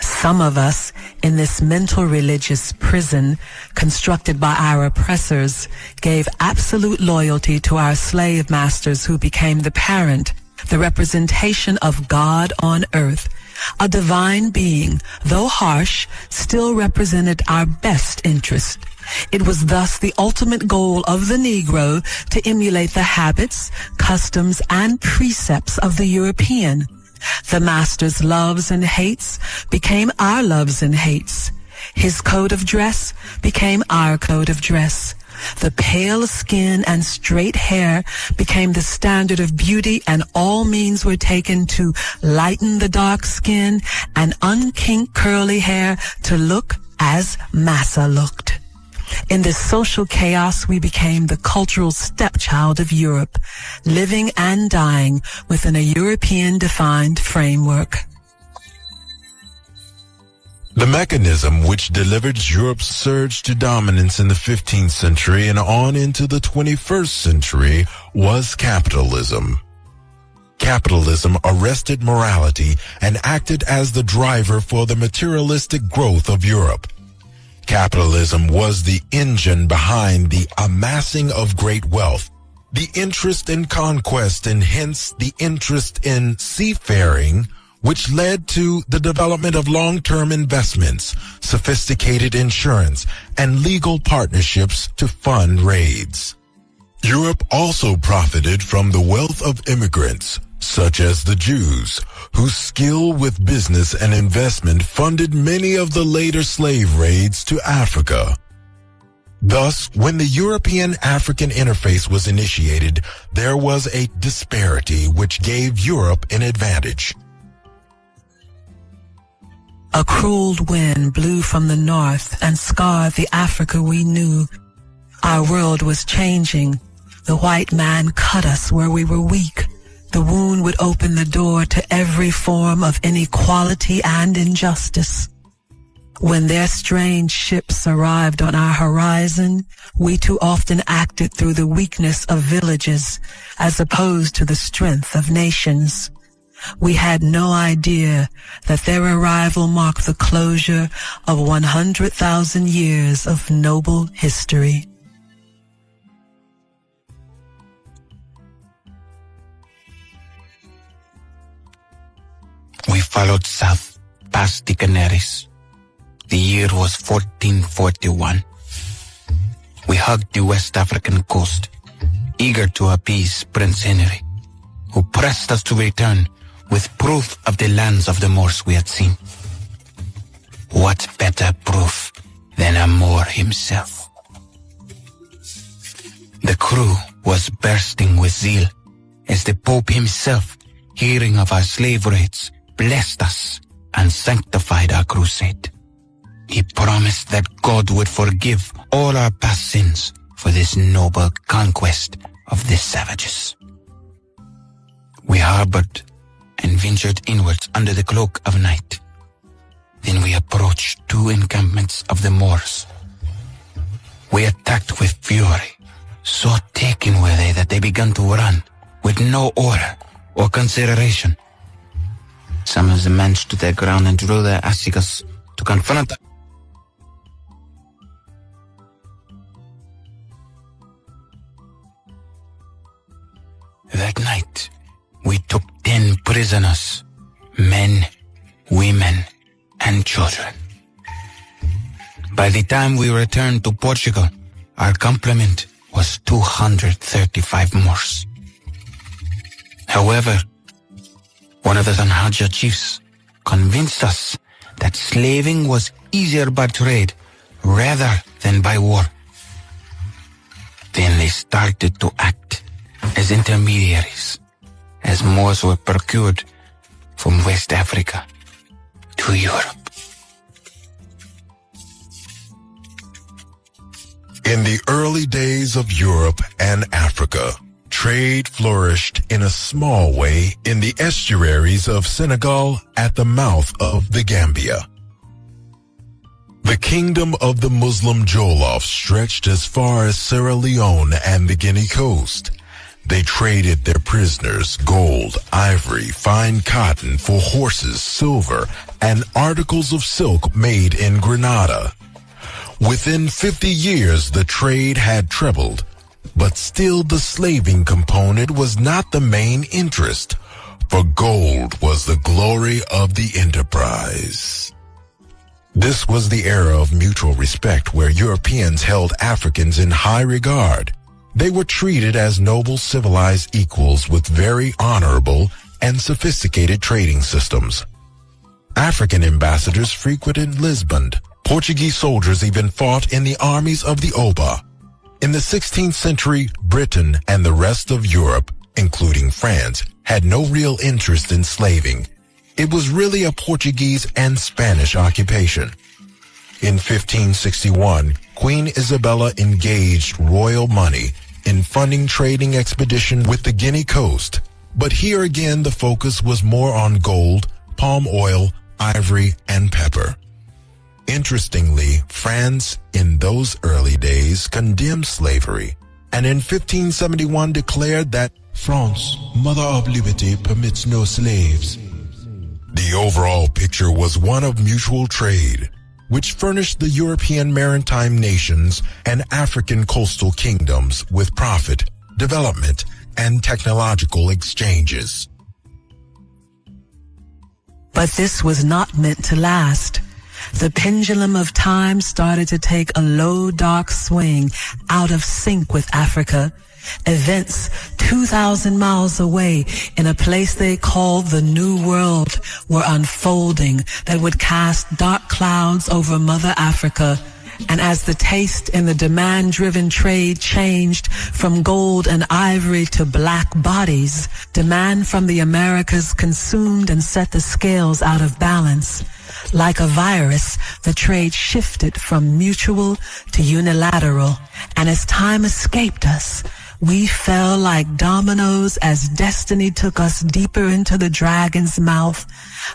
Some of us in this mental religious prison constructed by our oppressors gave absolute loyalty to our slave masters who became the parent, the representation of God on earth. A divine being, though harsh, still represented our best interest. It was thus the ultimate goal of the Negro to emulate the habits, customs, and precepts of the European. The master's loves and hates became our loves and hates. His code of dress became our code of dress. The pale skin and straight hair became the standard of beauty, and all means were taken to lighten the dark skin and unkink curly hair to look as Massa looked. In this social chaos, we became the cultural stepchild of Europe, living and dying within a European-defined framework. The mechanism which delivered Europe's surge to dominance in the 15th century and on into the 21st century was capitalism. Capitalism arrested morality and acted as the driver for the materialistic growth of Europe. Capitalism was the engine behind the amassing of great wealth, the interest in conquest, and hence the interest in seafaring, which led to the development of long-term investments, sophisticated insurance, and legal partnerships to fund raids. Europe also profited from the wealth of immigrants, such as the Jews, whose skill with business and investment funded many of the later slave raids to Africa. Thus, when the European-African interface was initiated, there was a disparity which gave Europe an advantage. A cruel wind blew from the north and scarred the Africa we knew. Our world was changing. The white man cut us where we were weak. The wound would open the door to every form of inequality and injustice. When their strange ships arrived on our horizon, we too often acted through the weakness of villages as opposed to the strength of nations. We had no idea that their arrival marked the closure of 100,000 years of noble history. We followed south past the Canaries. The year was 1441. We hugged the West African coast, eager to appease Prince Henry, who pressed us to return with proof of the lands of the Moors we had seen. What better proof than a Moor himself? The crew was bursting with zeal as the Pope himself, hearing of our slave raids, blessed us and sanctified our crusade. He promised that God would forgive all our past sins for this noble conquest of the savages. We harbored and ventured inwards under the cloak of night. Then we approached two encampments of the Moors. We attacked with fury. So taken were they that they began to run with no order or consideration. Some of the men stood their ground and drew their assegais to confront us. That night, we took 10 prisoners, men, women, and children. By the time we returned to Portugal, our complement was 235 Moors. However, one of the Sanhaja chiefs convinced us that slaving was easier by trade rather than by war. Then they started to act as intermediaries, as Moors were procured from West Africa to Europe. In the early days of Europe and Africa, trade flourished in a small way in the estuaries of Senegal at the mouth of the Gambia. The kingdom of the Muslim Jollof stretched as far as Sierra Leone and the Guinea coast. They traded their prisoners, gold, ivory, fine cotton for horses, silver, and articles of silk made in Grenada. Within 50 years, the trade had trebled, but still the slaving component was not the main interest, for gold was the glory of the enterprise. This was the era of mutual respect where Europeans held Africans in high regard. They were treated as noble civilized equals with very honorable and sophisticated trading systems. African ambassadors frequented Lisbon. Portuguese soldiers even fought in the armies of the Oba. In the 16th century, Britain and the rest of Europe, including France, had no real interest in slaving. It was really a Portuguese and Spanish occupation. In 1561, Queen Isabella engaged royal money in funding trading expedition with the Guinea coast. But here again, the focus was more on gold, palm oil, ivory, and pepper. Interestingly, France in those early days condemned slavery, and in 1571 declared that France, mother of liberty, permits no slaves. The overall picture was one of mutual trade, which furnished the European maritime nations and African coastal kingdoms with profit, development, and technological exchanges. But this was not meant to last. The pendulum of time started to take a low, dark swing out of sync with Africa. Events 2,000 miles away in a place they called the New World were unfolding that would cast dark clouds over Mother Africa. And as the taste in the demand-driven trade changed from gold and ivory to black bodies, demand from the Americas consumed and set the scales out of balance. Like a virus, the trade shifted from mutual to unilateral, and as time escaped us, we fell like dominoes as destiny took us deeper into the dragon's mouth.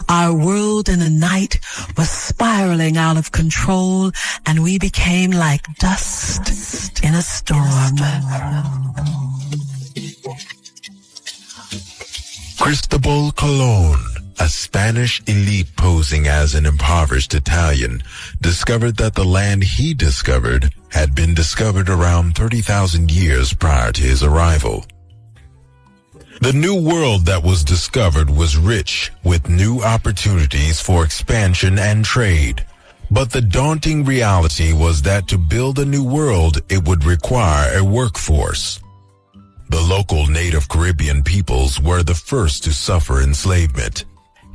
Our world in a night was spiraling out of control, and we became like dust in a storm. Cristobal Colon, a Spanish elite posing as an impoverished Italian, discovered that the land he discovered had been discovered around 30,000 years prior to his arrival. The new world that was discovered was rich with new opportunities for expansion and trade. But the daunting reality was that to build a new world, it would require a workforce. The local native Caribbean peoples were the first to suffer enslavement.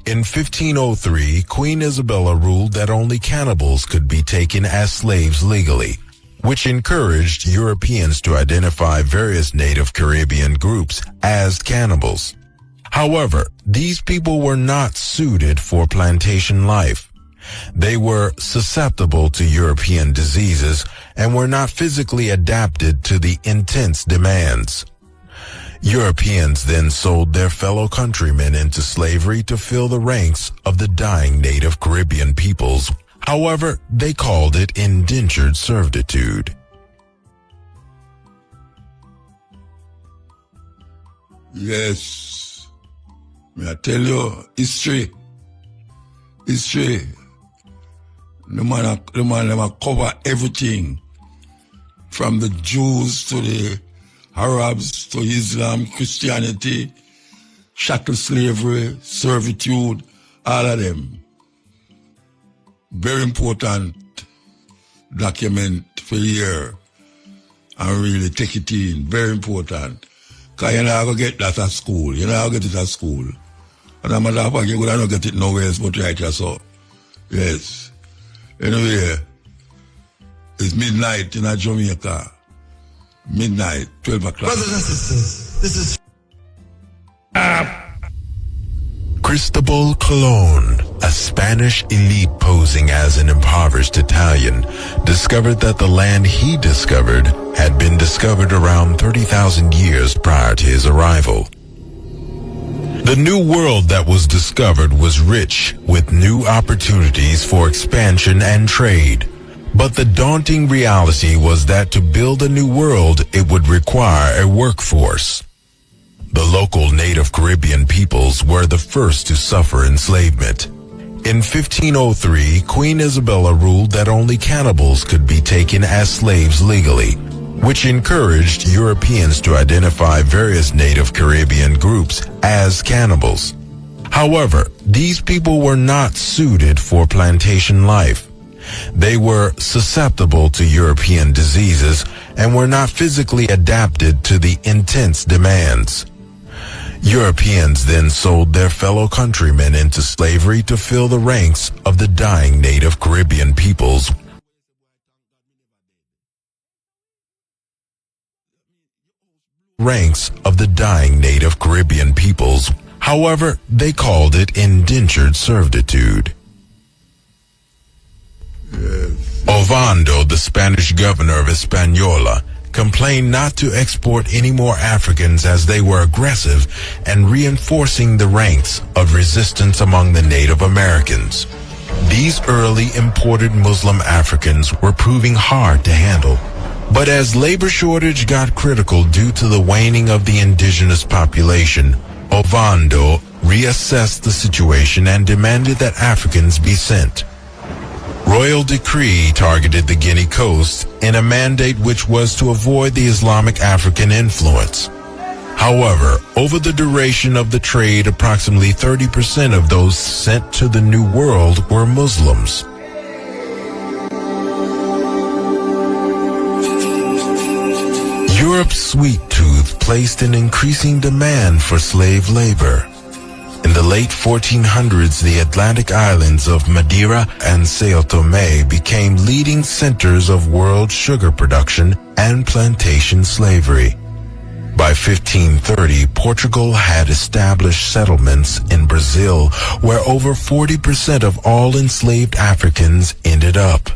In 1503, Queen Isabella ruled that only cannibals could be taken as slaves legally, which encouraged Europeans to identify various native Caribbean groups as cannibals. However, these people were not suited for plantation life. They were susceptible to European diseases and were not physically adapted to the intense demands. Europeans then sold their fellow countrymen into slavery to fill the ranks of the dying native Caribbean peoples. However, they called it indentured servitude. Yes. May I tell you, history. The man cover everything. From the Jews to the Arabs to Islam, Christianity, chattel slavery, servitude, all of them. Very important document for here and really take it in. Very important. Because you're not going to get that at school. You're not going to get it at school. And I'm not going to get it nowhere else but right here, so. Yes. Anyway, it's midnight in Jamaica. Midnight, 12 o'clock. Brothers and sisters, this is Cristobal Colon, a Spanish elite posing as an impoverished Italian, discovered that the land he discovered had been discovered around 30,000 years prior to his arrival. The new world that was discovered was rich with new opportunities for expansion and trade. But the daunting reality was that to build a new world, it would require a workforce. The local native Caribbean peoples were the first to suffer enslavement. In 1503, Queen Isabella ruled that only cannibals could be taken as slaves legally, which encouraged Europeans to identify various native Caribbean groups as cannibals. However, these people were not suited for plantation life. They were susceptible to European diseases and were not physically adapted to the intense demands. Europeans then sold their fellow countrymen into slavery to fill the ranks of the dying native Caribbean peoples ranks of the dying native Caribbean peoples. However, they called it indentured servitude. Ovando, the Spanish governor of Hispaniola, complained not to export any more Africans as they were aggressive and reinforcing the ranks of resistance among the Native Americans. These early imported Muslim Africans were proving hard to handle. But as labor shortage got critical due to the waning of the indigenous population, Ovando reassessed the situation and demanded that Africans be sent. Royal decree targeted the Guinea coast in a mandate which was to avoid the Islamic African influence. However, over the duration of the trade, approximately 30% of those sent to the New World were Muslims. Europe's sweet tooth placed an increasing demand for slave labor. In the late 1400s, the Atlantic islands of Madeira and Sao Tome became leading centers of world sugar production and plantation slavery. By 1530, Portugal had established settlements in Brazil where over 40% of all enslaved Africans ended up.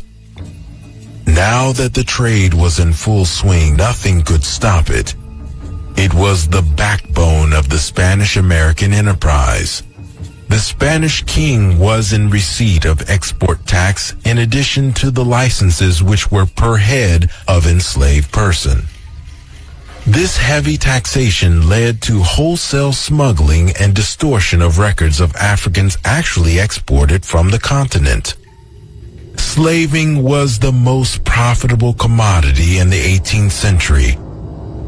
Now that the trade was in full swing, nothing could stop it. It was the backbone of the Spanish-American enterprise. The Spanish king was in receipt of export tax in addition to the licenses which were per head of enslaved person. This heavy taxation led to wholesale smuggling and distortion of records of Africans actually exported from the continent. Slaving was the most profitable commodity in the 18th century,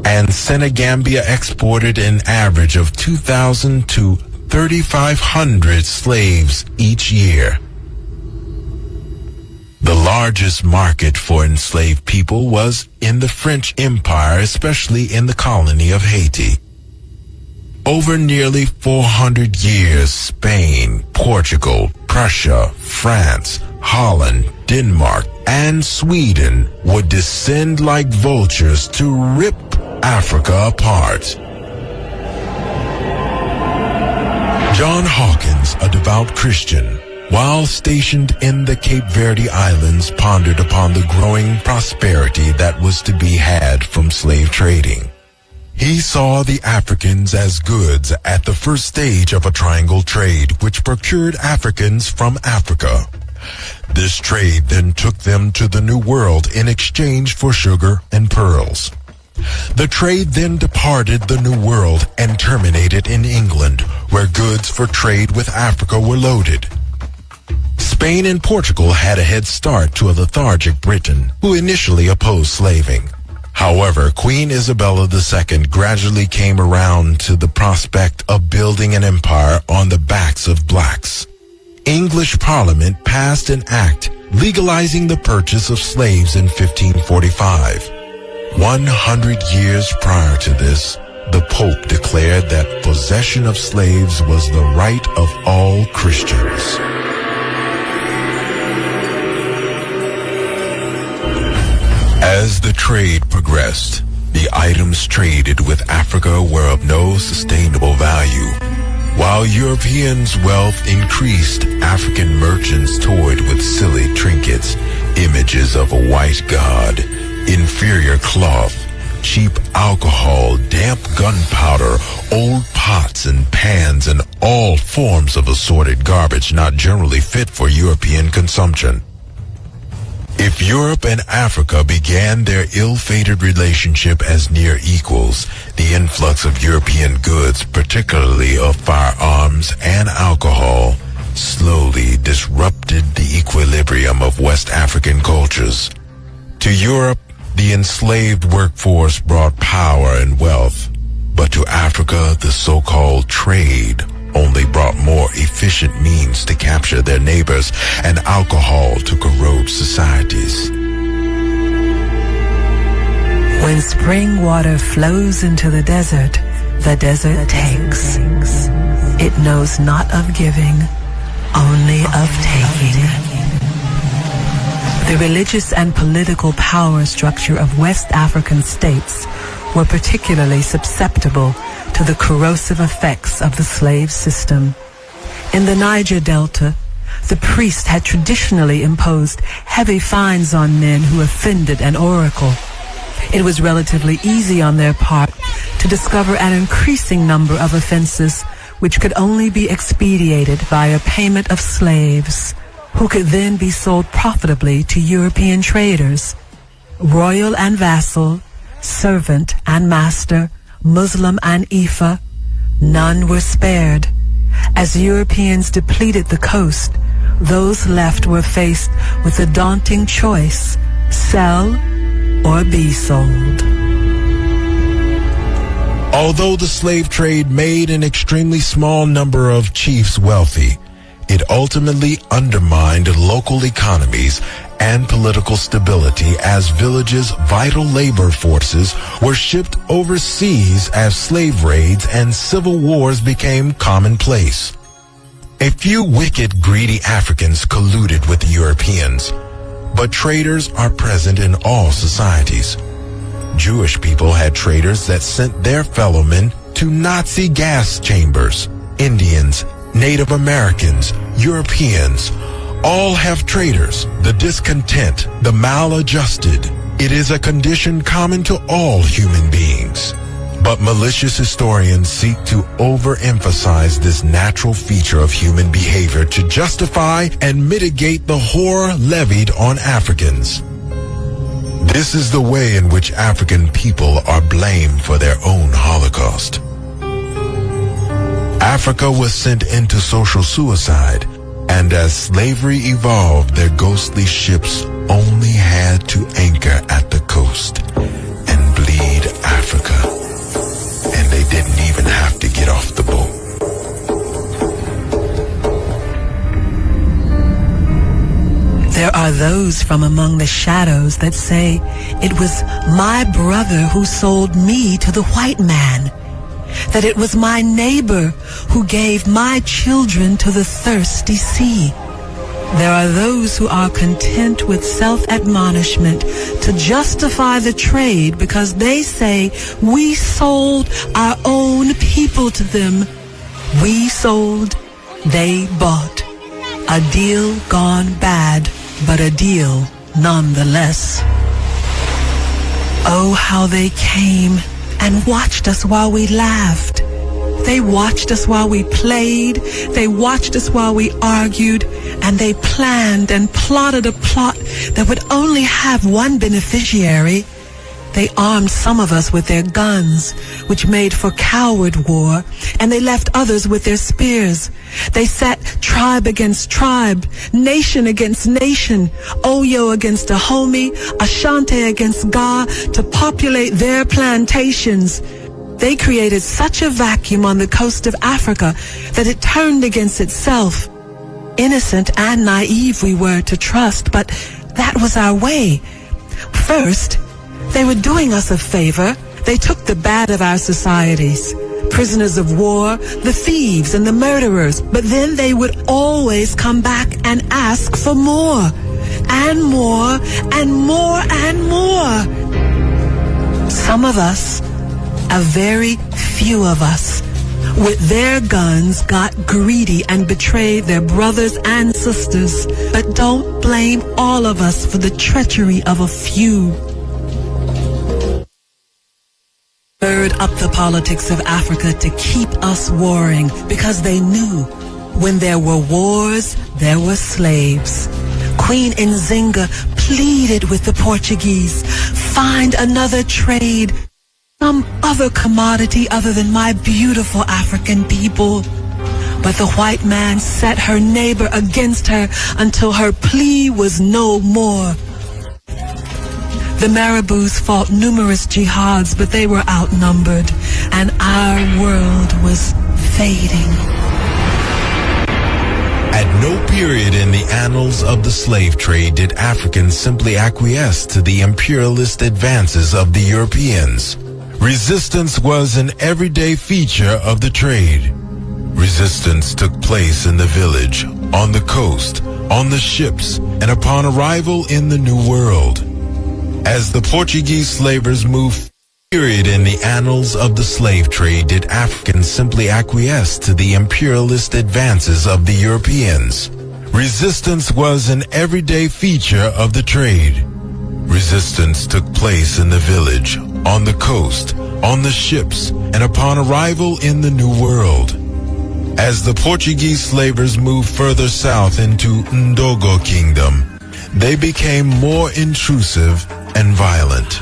and Senegambia exported an average of 2,000 to 3,500 slaves each year. The largest market for enslaved people was in the French Empire, especially in the colony of Haiti. Over nearly 400 years, Spain, Portugal, Prussia, France, Holland, Denmark, and Sweden would descend like vultures to rip Africa apart. John Hawkins, a devout Christian, while stationed in the Cape Verde Islands, pondered upon the growing prosperity that was to be had from slave trading. He saw the Africans as goods at the first stage of a triangle trade which procured Africans from Africa. This trade then took them to the New World in exchange for sugar and pearls. The trade then departed the New World and terminated in England, where goods for trade with Africa were loaded. Spain and Portugal had a head start to a lethargic Britain, who initially opposed slaving. However, Queen Isabella II gradually came around to the prospect of building an empire on the backs of blacks. English Parliament passed an act legalizing the purchase of slaves in 1545. 100 years prior to this, the Pope declared that possession of slaves was the right of all Christians. As the trade progressed, the items traded with Africa were of no sustainable value. While Europeans' wealth increased, African merchants toyed with silly trinkets, images of a white god, inferior cloth, cheap alcohol, damp gunpowder, old pots and pans, and all forms of assorted garbage not generally fit for European consumption. If Europe and Africa began their ill-fated relationship as near equals, the influx of European goods, particularly of firearms and alcohol, slowly disrupted the equilibrium of West African cultures. To Europe, the enslaved workforce brought power and wealth, but to Africa, the so-called trade only brought more efficient means to capture their neighbors and alcohol to corrode societies. When spring water flows into the desert takes. It knows not of giving, only of taking. The religious and political power structure of West African states were particularly susceptible to the corrosive effects of the slave system. In the Niger Delta, the priest had traditionally imposed heavy fines on men who offended an oracle. It was relatively easy on their part to discover an increasing number of offenses which could only be expedited by a payment of slaves, who could then be sold profitably to European traders. Royal and vassal, servant and master, Muslim and Ifa, none were spared. As Europeans depleted the coast, those left were faced with a daunting choice: sell or be sold. Although the slave trade made an extremely small number of chiefs wealthy, it ultimately undermined local economies and political stability as villages' vital labor forces were shipped overseas as slave raids and civil wars became commonplace. A few wicked, greedy Africans colluded with the Europeans, but traders are present in all societies. Jewish people had traders that sent their fellow men to Nazi gas chambers. Indians, Native Americans, Europeans, all have traders. The discontent, the maladjusted. It is a condition common to all human beings. But malicious historians seek to overemphasize this natural feature of human behavior to justify and mitigate the horror levied on Africans. This is the way in which African people are blamed for their own Holocaust. Africa was sent into social suicide, and as slavery evolved, their ghostly ships only had to anchor at the coast and bleed Africa. And they didn't even have to get off the boat. There are those from among the shadows that say it was my brother who sold me to the white man, that it was my neighbor who gave my children to the thirsty sea. There are those who are content with self-admonishment to justify the trade because they say we sold our own people to them. We sold, they bought. A deal gone bad, but a deal nonetheless. Oh, how they came and watched us while we laughed. They watched us while we played. They watched us while we argued. And they planned and plotted a plot that would only have one beneficiary. They armed some of us with their guns, which made for coward war, and they left others with their spears. They set tribe against tribe, nation against nation, Oyo against Dahomey, Ashanti against Ga, to populate their plantations. They created such a vacuum on the coast of Africa that it turned against itself. Innocent and naive we were to trust, but that was our way. First, they were doing us a favor. They took the bad of our societies, prisoners of war, the thieves and the murderers. But then they would always come back and ask for more, and more, and more, and more. Some of us, a very few of us, with their guns got greedy and betrayed their brothers and sisters. But don't blame all of us for the treachery of a few. Stirred up the politics of Africa to keep us warring because they knew when there were wars, there were slaves. Queen Nzinga pleaded with the Portuguese, find another trade, some other commodity other than my beautiful African people. But the white man set her neighbor against her until her plea was no more. The marabouts fought numerous jihads, but they were outnumbered, and our world was fading. At no period in the annals of the slave trade did Africans simply acquiesce to the imperialist advances of the Europeans. Resistance was an everyday feature of the trade. Resistance took place in the village, on the coast, on the ships, and upon arrival in the New World. As the Portuguese slavers moved period in the annals of the slave trade did Africans simply acquiesce to the imperialist advances of the Europeans. Resistance was an everyday feature of the trade. Resistance took place in the village, on the coast, on the ships, and upon arrival in the New World. As the Portuguese slavers moved further south into Ndogo Kingdom, they became more intrusive and violent.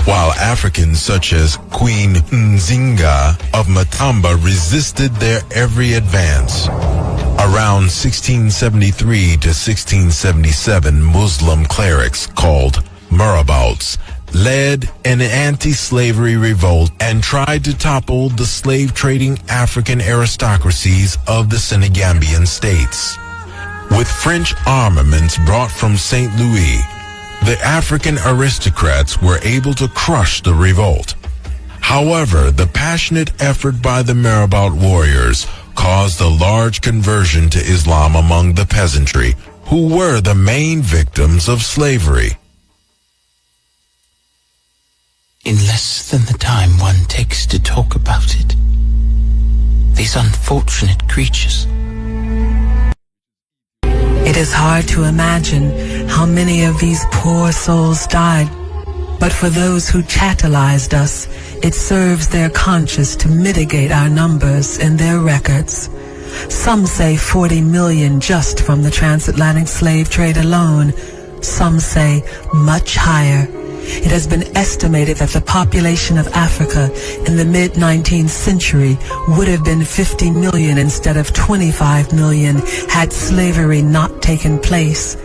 While Africans such as Queen Nzinga of Matamba resisted their every advance. Around 1673 to 1677, Muslim clerics called marabouts led an anti-slavery revolt and tried to topple the slave-trading African aristocracies of the Senegambian states. With French armaments brought from St. Louis, the African aristocrats were able to crush the revolt. However, the passionate effort by the Marabout warriors caused a large conversion to Islam among the peasantry, who were the main victims of slavery. In less than the time one takes to talk about it, these unfortunate creatures. It is hard to imagine how many of these poor souls died, but for those who chattelized us, it serves their conscience to mitigate our numbers in their records. Some say 40 million just from the transatlantic slave trade alone. Some say much higher. It has been estimated that the population of Africa in the mid-19th century would have been 50 million instead of 25 million had slavery not taken place.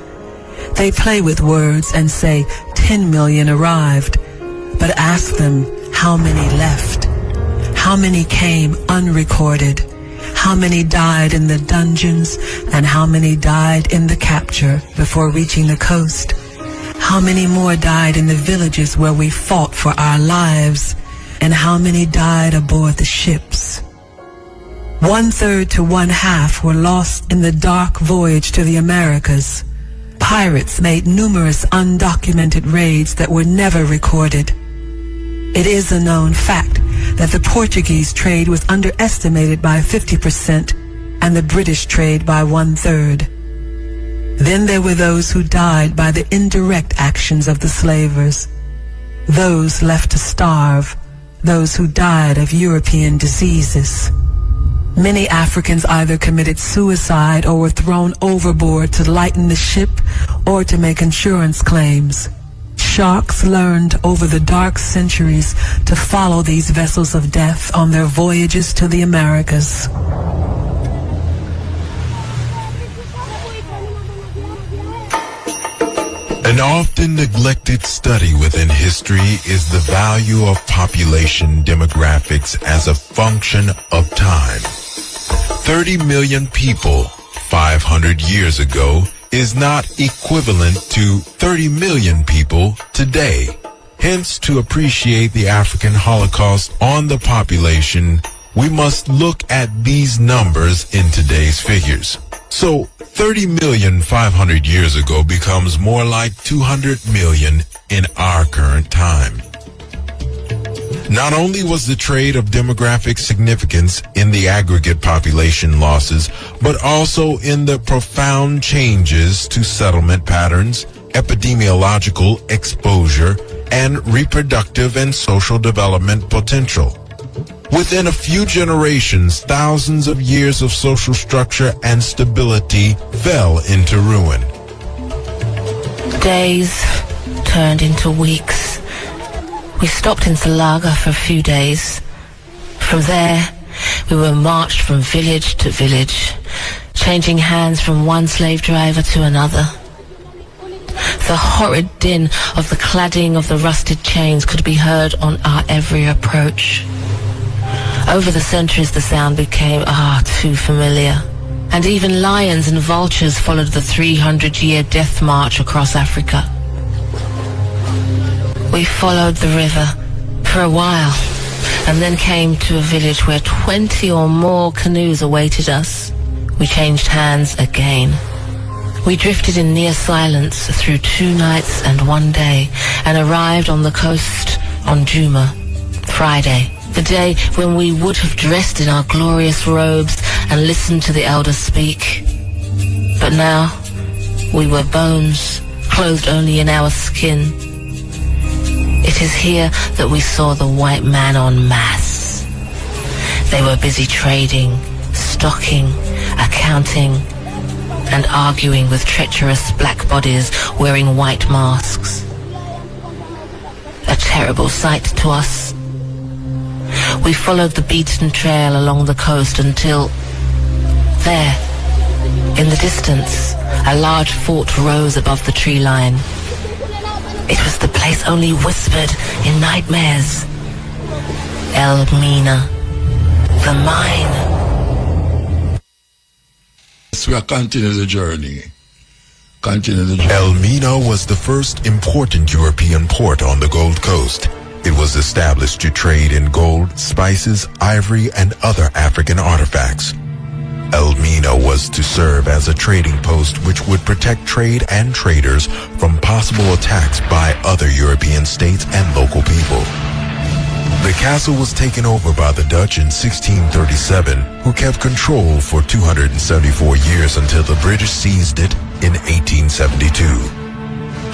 They play with words and say 10 million arrived, but ask them how many left, how many came unrecorded, how many died in the dungeons, and how many died in the capture before reaching the coast. How many more died in the villages where we fought for our lives, and how many died aboard the ships? 1/3 to 1/2 were lost in the dark voyage to the Americas. Pirates made numerous undocumented raids that were never recorded. It is a known fact that the Portuguese trade was underestimated by 50% and the British trade by 1/3. Then there were those who died by the indirect actions of the slavers, those left to starve, those who died of European diseases. Many Africans either committed suicide or were thrown overboard to lighten the ship or to make insurance claims. Sharks learned over the dark centuries to follow these vessels of death on their voyages to the Americas. An often neglected study within history is the value of population demographics as a function of time. 30 million people 500 years ago is not equivalent to 30 million people today. Hence, to appreciate the African Holocaust on the population, we must look at these numbers in today's figures. So 30 million 500 years ago becomes more like 200 million in our current time. Not only was the trade of demographic significance in the aggregate population losses, but also in the profound changes to settlement patterns, epidemiological exposure, and reproductive and social development potential. Within a few generations, thousands of years of social structure and stability fell into ruin. Days turned into weeks. We stopped in Salaga for a few days. From there, we were marched from village to village, changing hands from one slave driver to another. The horrid din of the cladding of the rusted chains could be heard on our every approach. Over the centuries, the sound became too familiar. And even lions and vultures followed the 300-year death march across Africa. We followed the river for a while, and then came to a village where 20 or more canoes awaited us. We changed hands again. We drifted in near silence through 2 nights and 1 day, and arrived on the coast on Juma. Friday, the day when we would have dressed in our glorious robes and listened to the elders speak. But now, we were bones, clothed only in our skin. It is here that we saw the white man en masse. They were busy trading, stocking, accounting, and arguing with treacherous black bodies wearing white masks. A terrible sight to us. We followed the beaten trail along the coast until there, in the distance, a large fort rose above the tree line. It was the place only whispered in nightmares. El Mina, the mine. So we continue the journey. El Mina was the first important European port on the Gold Coast. It was established to trade in gold, spices, ivory, and other African artifacts. El Mina was to serve as a trading post which would protect trade and traders from possible attacks by other European states and local people. The castle was taken over by the Dutch in 1637, who kept control for 274 years until the British seized it in 1872.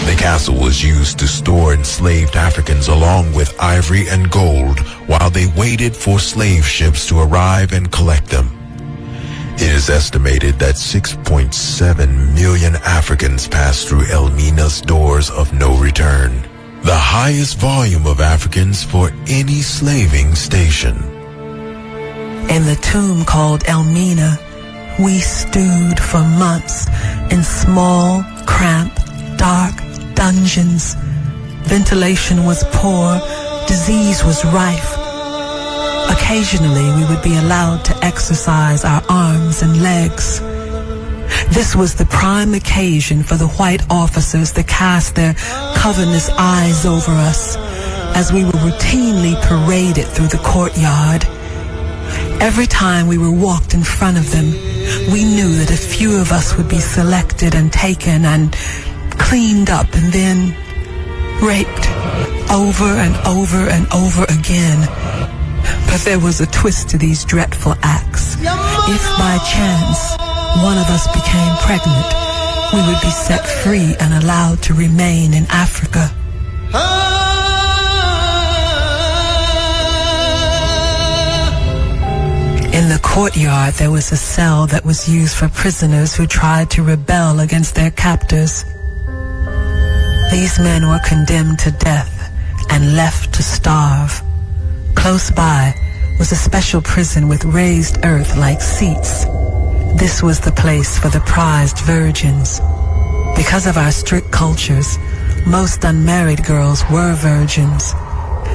The castle was used to store enslaved Africans along with ivory and gold while they waited for slave ships to arrive and collect them. It is estimated that 6.7 million Africans passed through El Mina's doors of no return, the highest volume of Africans for any slaving station. In the tomb called El Mina, we stewed for months in small, cramped, dark dungeons. Ventilation was poor, disease was rife. Occasionally, we would be allowed to exercise our arms and legs. This was the prime occasion for the white officers to cast their cavernous eyes over us as we were routinely paraded through the courtyard. Every time we were walked in front of them, we knew that a few of us would be selected and taken and cleaned up and then raped over and over and over again. But there was a twist to these dreadful acts. If by chance one of us became pregnant, we would be set free and allowed to remain in Africa. In the courtyard, there was a cell that was used for prisoners who tried to rebel against their captors. These men were condemned to death and left to starve. Close by was a special prison with raised earth like seats. This was the place for the prized virgins. Because of our strict cultures, most unmarried girls were virgins.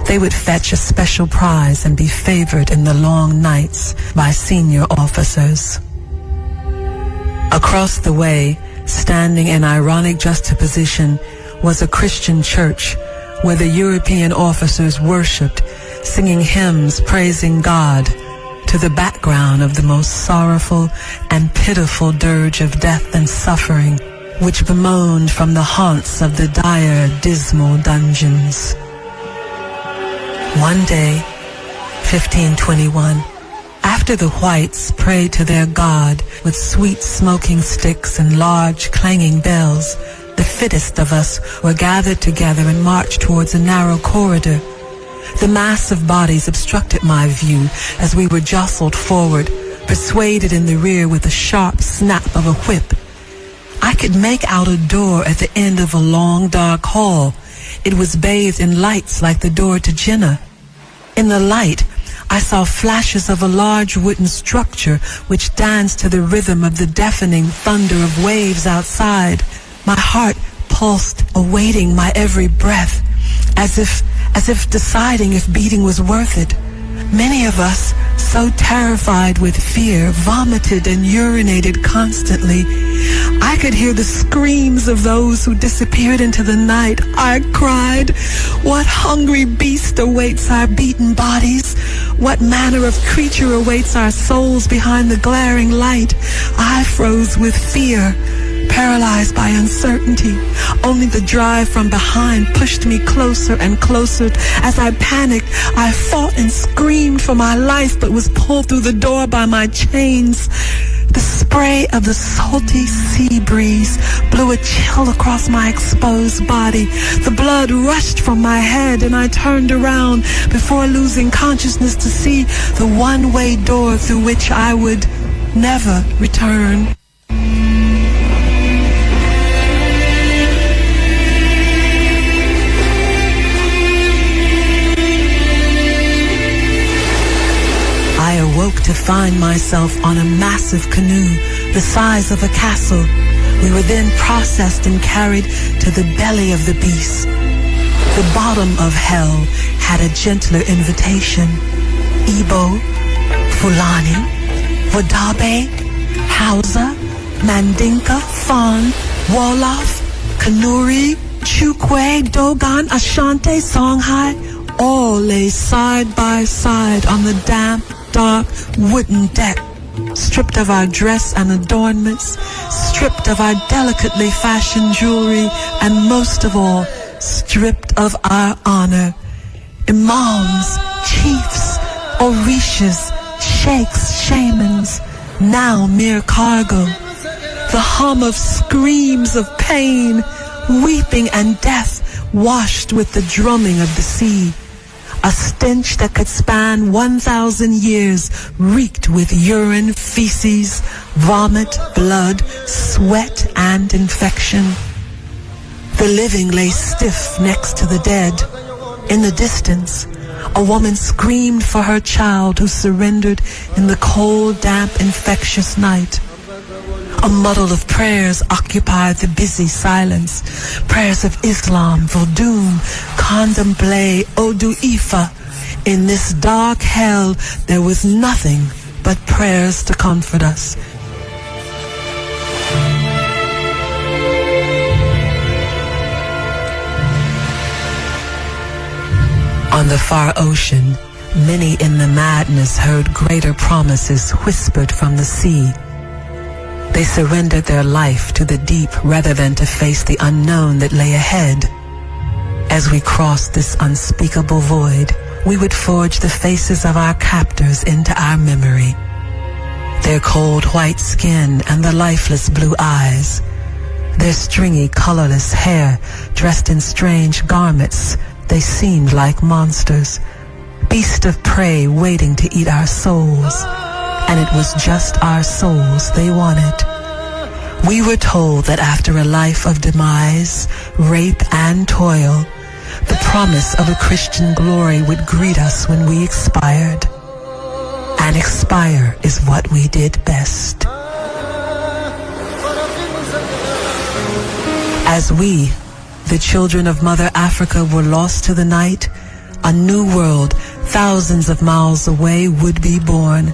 They would fetch a special prize and be favored in the long nights by senior officers. Across the way, standing in ironic juxtaposition, was a Christian church where the European officers worshipped, singing hymns praising God to the background of the most sorrowful and pitiful dirge of death and suffering, which bemoaned from the haunts of the dire, dismal dungeons. One day, 1521, after the whites prayed to their God with sweet smoking sticks and large clanging bells, the fittest of us were gathered together and marched towards a narrow corridor. The mass of bodies obstructed my view as we were jostled forward, persuaded in the rear with a sharp snap of a whip. I could make out a door at the end of a long, dark hall. It was bathed in lights like the door to Jinnah. In the light, I saw flashes of a large wooden structure which danced to the rhythm of the deafening thunder of waves outside. My heart pulsed, awaiting my every breath, as if deciding if beating was worth it. Many of us, so terrified with fear, vomited and urinated constantly. I could hear the screams of those who disappeared into the night. I cried, "What hungry beast awaits our beaten bodies? What manner of creature awaits our souls behind the glaring light?" I froze with fear, paralyzed by uncertainty. Only the drive from behind pushed me closer and closer. As I panicked, I fought and screamed for my life, but was pulled through the door by my chains. The spray of the salty sea breeze blew a chill across my exposed body. The blood rushed from my head, and I turned around before losing consciousness to see the one-way door through which I would never return. I awoke to find myself on a massive canoe the size of a castle. We were then processed and carried to the belly of the beast. The bottom of hell had a gentler invitation. Igbo, Fulani, Wadabe, Hausa, Mandinka, Fon, Wolof, Kanuri, Chukwe, Dogon, Ashanti, Songhai, all lay side by side on the damp, dark wooden deck, stripped of our dress and adornments, stripped of our delicately fashioned jewelry, and most of all, stripped of our honor. Imams, chiefs, orishas, sheikhs, shamans, now mere cargo. The hum of screams of pain, weeping and death washed with the drumming of the sea. A stench that could span 1,000 years reeked with urine, feces, vomit, blood, sweat, and infection. The living lay stiff next to the dead. In the distance, a woman screamed for her child who surrendered in the cold, damp, infectious night. A muddle of prayers occupied the busy silence. Prayers of Islam, Vodun, Contemplate, Odu Ifa. In this dark hell, there was nothing but prayers to comfort us. On the far ocean, many in the madness heard greater promises whispered from the sea. They surrendered their life to the deep rather than to face the unknown that lay ahead. As we crossed this unspeakable void, we would forge the faces of our captors into our memory. Their cold white skin and the lifeless blue eyes, their stringy, colorless hair dressed in strange garments, they seemed like monsters, beasts of prey waiting to eat our souls. And it was just our souls they wanted. We were told that after a life of demise, rape, and toil, the promise of a Christian glory would greet us when we expired. And expire is what we did best. As we, the children of Mother Africa, were lost to the night, a new world thousands of miles away would be born.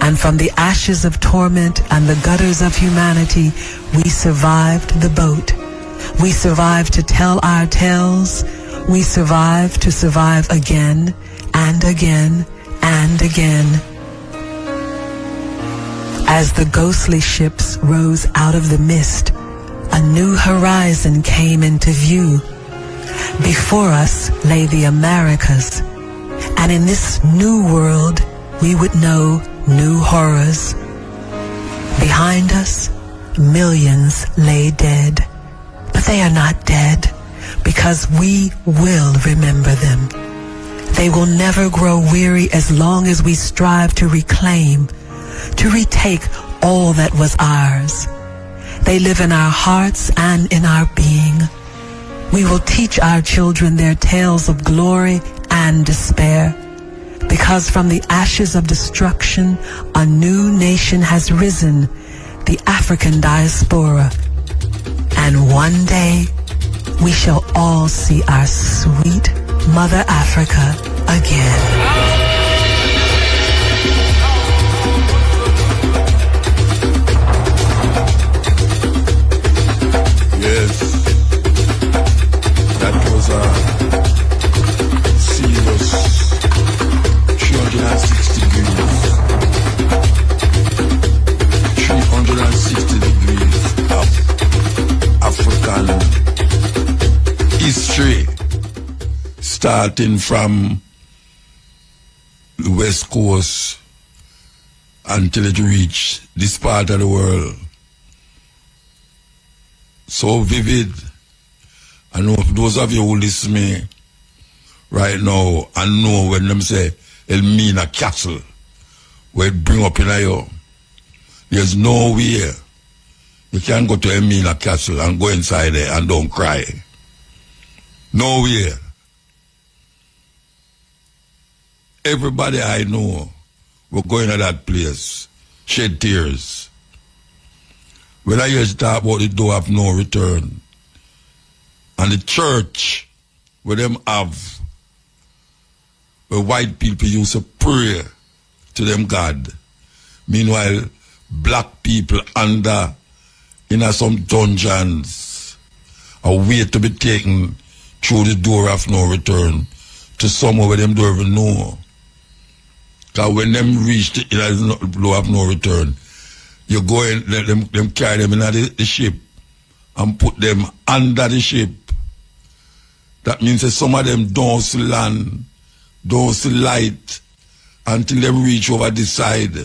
And from the ashes of torment and the gutters of humanity, we survived the boat. We survived to tell our tales. We survived to survive again and again and again. As the ghostly ships rose out of the mist, a new horizon came into view. Before us lay the Americas, and in this new world we would know new horrors. Behind us, millions lay dead. But they are not dead, because we will remember them. They will never grow weary as long as we strive to reclaim, to retake all that was ours. They live in our hearts and in our being. We will teach our children their tales of glory and despair. Because from the ashes of destruction, a new nation has risen, the African diaspora. And one day, we shall all see our sweet Mother Africa again. Yes, that was a serious 360 degrees. 360 degrees up. starting from the West Coast until it reached this part of the world. So vivid. I know for those of you who listen to me right now and know when them say Elmina Castle, where it bring up in you, there's no way you can go to Elmina Castle and go inside there and don't cry. No way. Everybody I know will go into that place, shed tears. When I hear you talk about the door of no return, and the church where them have, where white people used to pray to them God, meanwhile black people under in some dungeons are wait to be taken through the door of no return to somewhere where them don't even know. Because when them reach the door of no return, you go in, them carry them in the ship and put them under the ship. That means that some of them don't see land, don't see light until they reach over the side.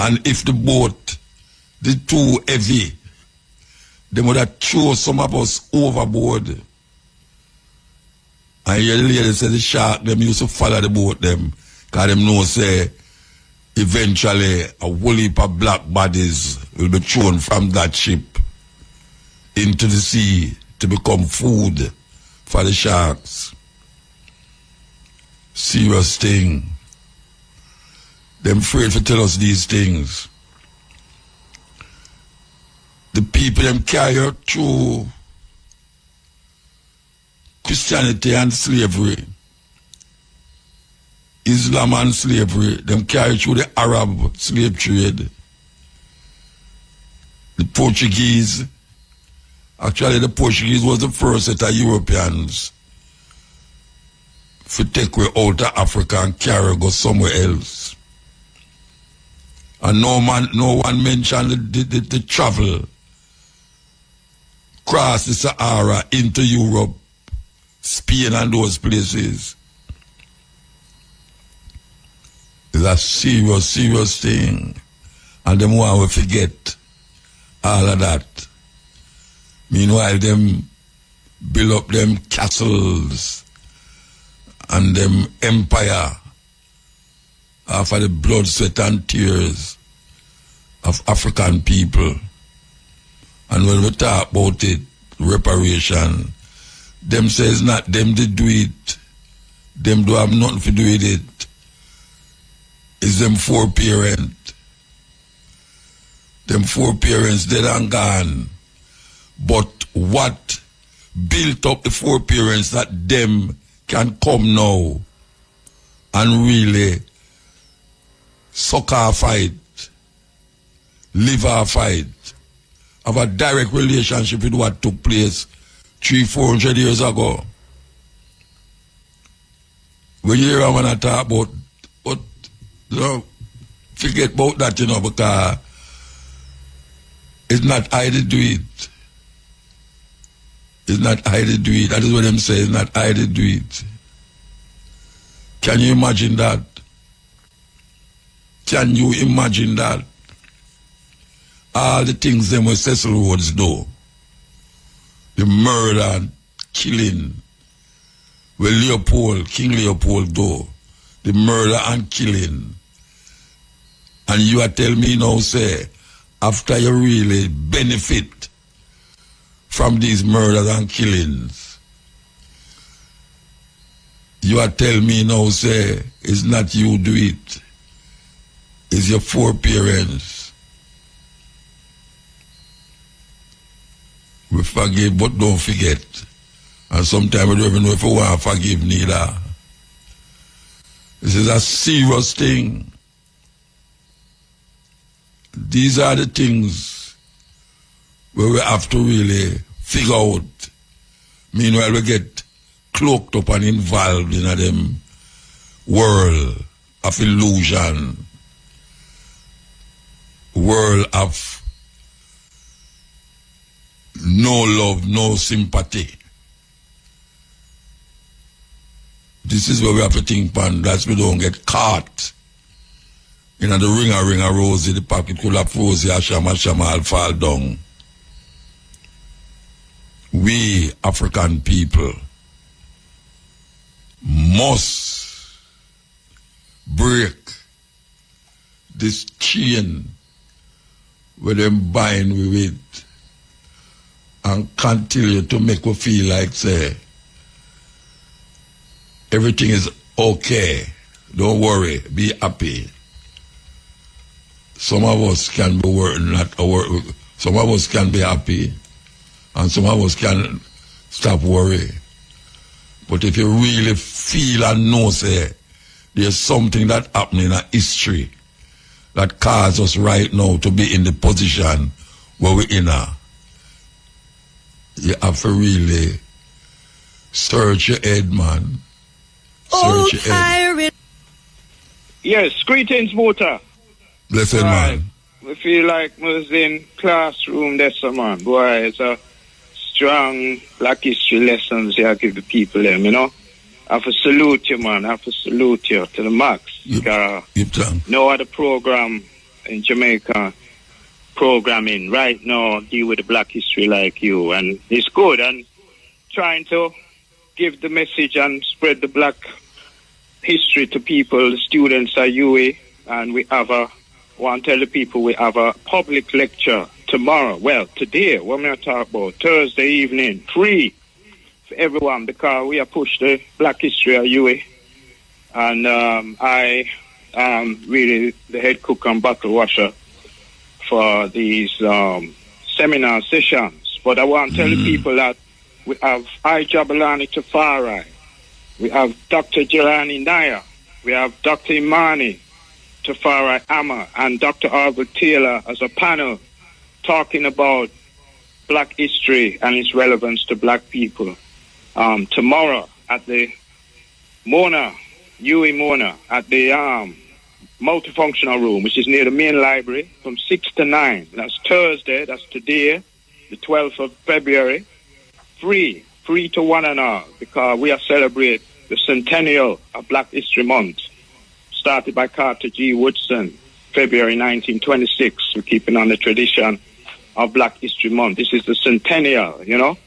And if the boat is too heavy, they would have thrown some of us overboard. And the lady said the shark, them used to follow the boat them, because them know say eventually a whole heap of black bodies will be thrown from that ship into the sea to become food for the sharks. Serious thing. Them afraid to tell us these things. The people them carry through Christianity and slavery, Islam and slavery, them carry through the Arab slave trade, the Portuguese. Actually, the Portuguese was the first set of Europeans to take way out of Africa and carry go somewhere else. And no one mentioned the travel across the Sahara into Europe, Spain and those places. It's a serious, serious thing. And them want to forget all of that. Meanwhile, them build up them castles and them empire after the blood, sweat and tears of African people. And when we talk about it, reparation, them says not them did do it. Them do have nothing to do with it. It's them four parents. Them four parents dead and gone. But what built up the four parents that them can come now and really suck our fight, live our fight, have a direct relationship with what took place 300-400 years ago. When you hear a man talk about, but you know, forget about that, you know, because it's not I to do it. It's not I to do it. That is what them say. It's not I to do it. Can you imagine that? Can you imagine that? All the things them with Cecil Rhodes do. The murder and killing. Well, King Leopold do. The murder and killing. And you are telling me now, say, after you really benefit from these murders and killings, you are telling me now, say, it's not you do it. It's your four parents. We forgive, but don't forget. And sometimes we don't even know if we want to forgive neither. This is a serious thing. These are the things where we have to really figure out. Meanwhile, we get cloaked up and involved in a them world of illusion, world of no love, no sympathy. This is where we have to think, man, that we don't get caught. You know, the ring a rosy, the pocket could have frozen, Ashama all fall down. We, African people, must break this chain where them bind we with and continue to make us feel like, say, everything is okay. Don't worry, be happy. Some of us can be some of us can be happy, and some of us can stop worry. But if you really feel and know, say, there's something that happening in our history that causes us right now to be in the position where we're in now, you have to really search your head, man. Search your head. Yes, greetings, Muta. Blessed man. We feel like we was in classroom that's man. Boy, it's a strong black history lessons you give the people them, you know. I have to salute you, man. I have to salute you to the max. No other program in Jamaica programming right now deal with the black history like you. And it's good. And trying to give the message and spread the black history to people, the students at UA. And we have want to tell the people we have a public lecture tomorrow. Well, today, what I'm going to talk about, Thursday evening, free for everyone, because we have pushed the black history at UA. And I am really the head cook and bottle washer for these seminar sessions. But I want to tell the people that we have I. Jabalani Tafari, we have Dr. Jelani Nair, we have Dr. Imani Tafari Amma, and Dr. Albert Taylor as a panel talking about black history and its relevance to black people. Tomorrow at the Mona, UE Mona, at the multifunctional room, which is near the main library, from 6 to 9. That's Thursday, that's today, the 12th of February. Free to one and all, because we are celebrating the centennial of Black History Month, started by Carter G. Woodson, February 1926. We're keeping on the tradition of Black History Month. This is the centennial, you know,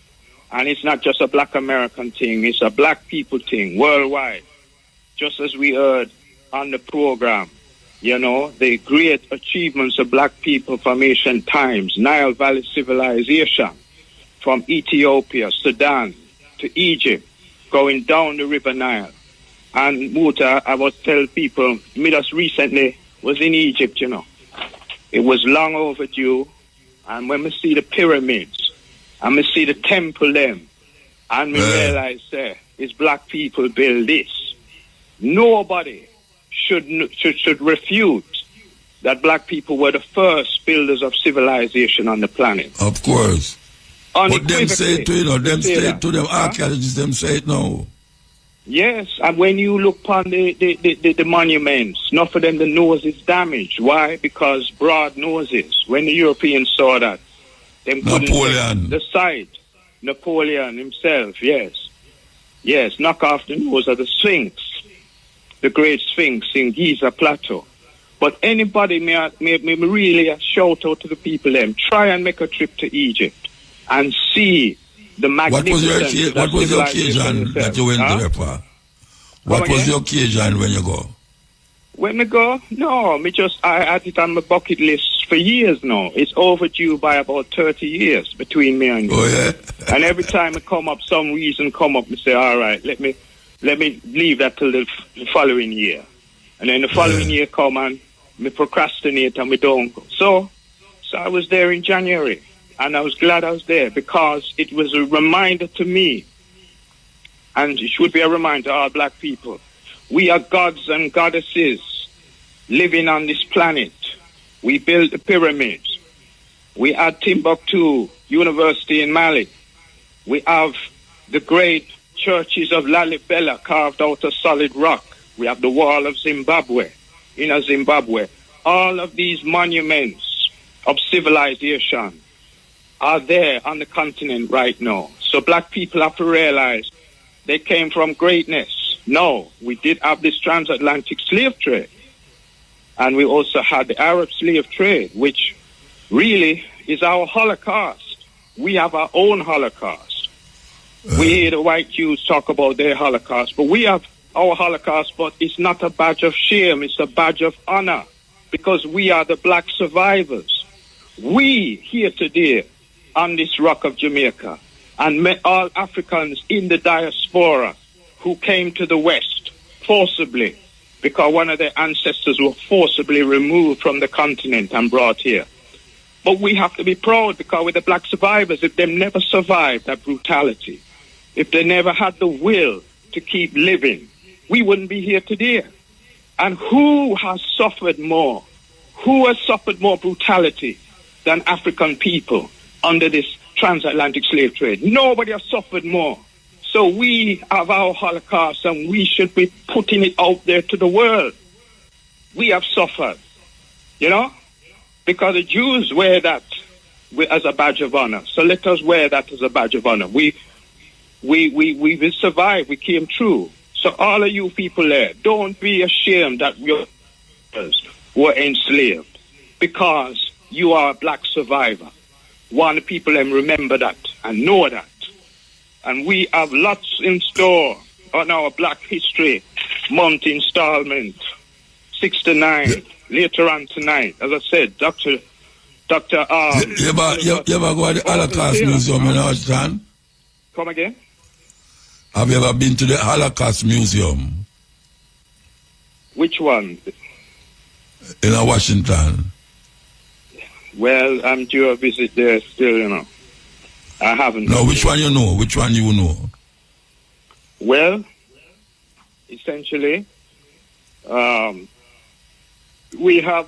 and it's not just a black American thing, it's a black people thing worldwide. Just as we heard on the program, you know, the great achievements of black people from ancient times, Nile Valley civilization, from Ethiopia, Sudan, to Egypt, going down the River Nile. And Muta, I was tell people, me just recently was in Egypt, you know. It was long overdue. And when we see the pyramids, and we see the temple them, and we realize, it's black people build this. Nobody should refute that black people were the first builders of civilization on the planet. Of course. But them say it to, you know, them say it to them archaeologists, them say it now. Yes, and when you look upon the monuments, not for them the nose is damaged. Why? Because broad noses. When the Europeans saw that, them couldn't the site. Napoleon himself, yes. Yes, knock off the nose of the Sphinx, the great Sphinx in Giza Plateau. But anybody may really shout out to the people them, try and make a trip to Egypt and see the magnificence. What was your occasion that you went there for? What was your occasion when you go? When we go? No, I had it on my bucket list for years now. It's overdue by about 30 years between me and you. Oh, yeah? And every time it come up, some reason come up, we say, all right, let me leave that till the following year. And then the following year come and we procrastinate and we don't go. So I was there in January. And I was glad I was there because it was a reminder to me, and it should be a reminder to all black people. We are gods and goddesses living on this planet. We built the pyramids. We had Timbuktu University in Mali. We have the great churches of Lalibela carved out of solid rock. We have the wall of Zimbabwe, in Zimbabwe. All of these monuments of civilization are there on the continent right now. So black people have to realize they came from greatness. No, we did have this transatlantic slave trade. And we also had the Arab slave trade, which really is our Holocaust. We have our own Holocaust. We hear the white Jews talk about their Holocaust, but we have our Holocaust, but it's not a badge of shame, it's a badge of honor, because we are the black survivors. We here today on this rock of Jamaica, and all Africans in the diaspora who came to the West forcibly, because one of their ancestors were forcibly removed from the continent and brought here. But we have to be proud, because we're the black survivors. If they never survived that brutality, if they never had the will to keep living, we wouldn't be here today. And who has suffered more? Who has suffered more brutality than African people under this transatlantic slave trade? Nobody has suffered more. So we have our Holocaust, and we should be putting it out there to the world. We have suffered, you know, because the Jews wear that as a badge of honor. So let us wear that as a badge of honor. We survived. We came through. So all of you people there, don't be ashamed that your were enslaved, because you are a black survivor. Want people to remember that and know that. And we have lots in store on our Black History Month installment, 6 to 9, later on tonight. As I said, Dr. You ever go to the Holocaust Museum in Washington? Come again? Have you ever been to the Holocaust Museum? Which one? In Washington. Well, I'm due a visit there still, you know. I haven't. No, which one you know? Which one you know? Well, essentially, we have,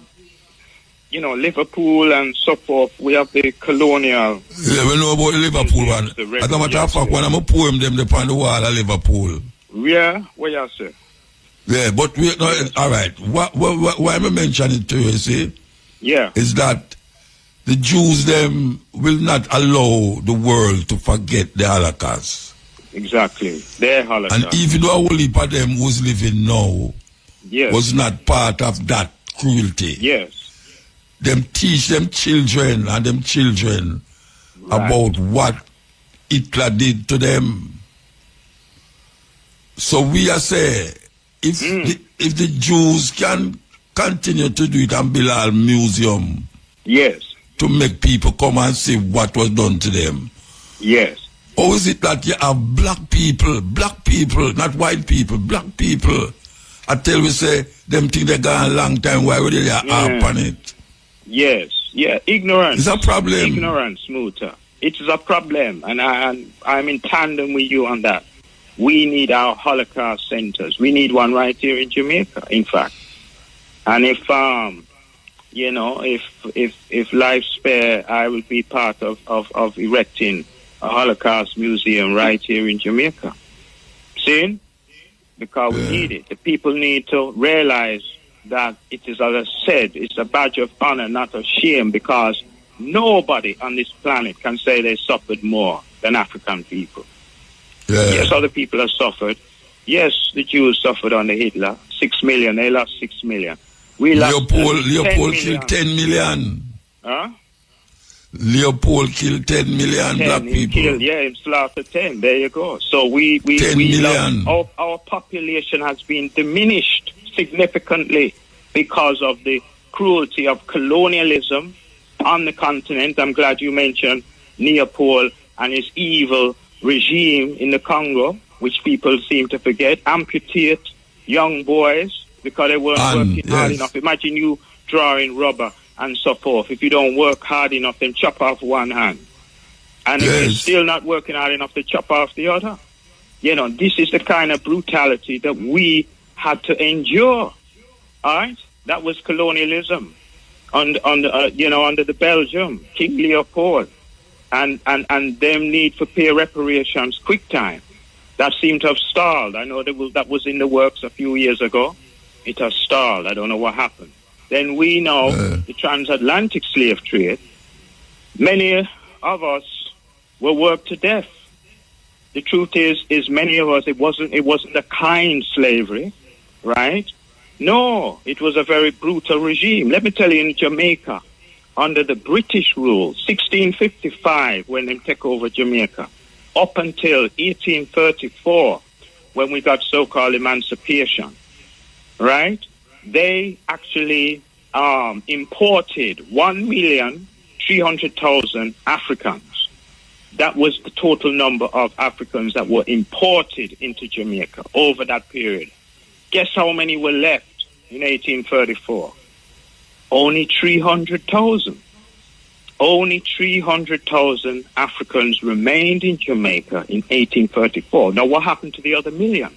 you know, Liverpool and so forth. We have the colonial. Yeah, we know about the Liverpool one. As a matter of fact, when I'm a poem them upon the wall of Liverpool. Yeah, what you say? Yeah, but we no, all right. Why am I mentioning it to you, see? Yeah. Is that the Jews them will not allow the world to forget the Holocaust. Exactly. Their Holocaust. And even though a whole heap of them who's living now was not part of that cruelty. Yes. Them teach them children and them children about what Hitler did to them. So we are saying, if the Jews can continue to do it and build a museum, yes, to make people come and see what was done to them, yes. Or is it that you have black people, not white people, black people? I tell we say them think they gone a long time. Why would they harp on it? Yes, yeah, ignorance. It's a problem. Ignorance, Muta. It is a problem, and I'm in tandem with you on that. We need our Holocaust centers. We need one right here in Jamaica, in fact. And if you know, if life spare, I will be part of erecting a Holocaust museum right here in Jamaica. See? Because we need it. The people need to realize that it is, as I said, it's a badge of honor, not of shame, because nobody on this planet can say they suffered more than African people. Yeah. Yes, other people have suffered. Yes, the Jews suffered under Hitler. 6 million. They lost 6 million. We lost Leopold killed 10 million. Huh? Leopold killed 10 million 10, black people. He slaughtered 10. There you go. So we 10 million. Our population has been diminished significantly because of the cruelty of colonialism on the continent. I'm glad you mentioned Leopold and his evil regime in the Congo, which people seem to forget. Amputate young boys because they weren't working hard enough. Imagine you drawing rubber and so forth. If you don't work hard enough, then chop off one hand. And if you're still not working hard enough, to chop off the other. You know, this is the kind of brutality that we had to endure. All right? That was colonialism under the Belgium, King Leopold. And them need for pay reparations quick time. That seemed to have stalled. I know that was in the works a few years ago. It has stalled. I don't know what happened. Then we know the transatlantic slave trade. Many of us were worked to death. The truth is many of us, it wasn't a kind slavery, right? No, it was a very brutal regime. Let me tell you, in Jamaica, under the British rule, 1655, when they take over Jamaica, up until 1834, when we got so-called emancipation, right? They actually imported 1,300,000 Africans. That was the total number of Africans that were imported into Jamaica over that period. Guess how many were left in 1834? Only 300,000. Only 300,000 Africans remained in Jamaica in 1834. Now, what happened to the other million?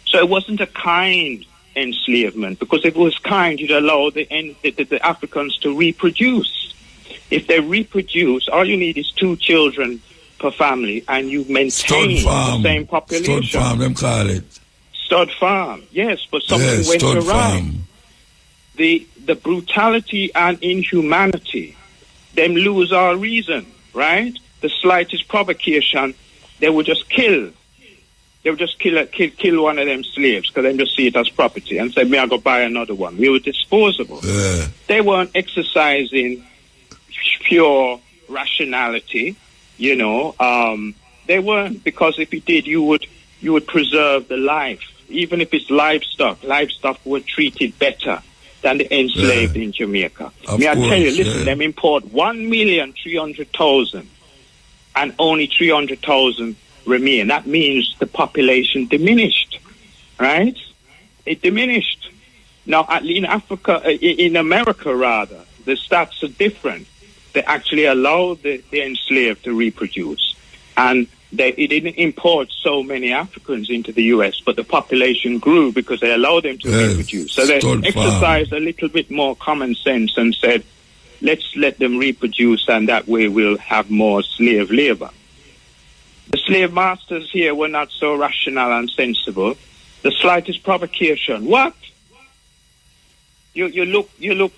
So it wasn't a kind enslavement, because if it was kind, you'd allow the Africans to reproduce. If they reproduce, all you need is 2 children per family, and you maintain the same population. Stud farm, them call it. Stud farm, yes, but something went awry. Farm. The brutality and inhumanity, them lose all reason, right? The slightest provocation, they would just kill. They would just kill one of them slaves, because they just see it as property and say, "Me, I go buy another one." We were disposable. They weren't exercising pure rationality, you know. They weren't, because if you did, you would preserve the life. Even if it's livestock were treated better than the enslaved in Jamaica. May I tell you, listen, them import 1,300,000 and only 300,000 remain. That means the population diminished, right? It diminished. Now, in Africa, in America rather, the stats are different. They actually allowed the enslaved to reproduce. And it didn't import so many Africans into the U.S., but the population grew because they allowed them to reproduce. So they exercised a little bit more common sense and said, let's let them reproduce, and that way we'll have more slave labor. The slave masters here were not so rational and sensible. The slightest provocation. What? You look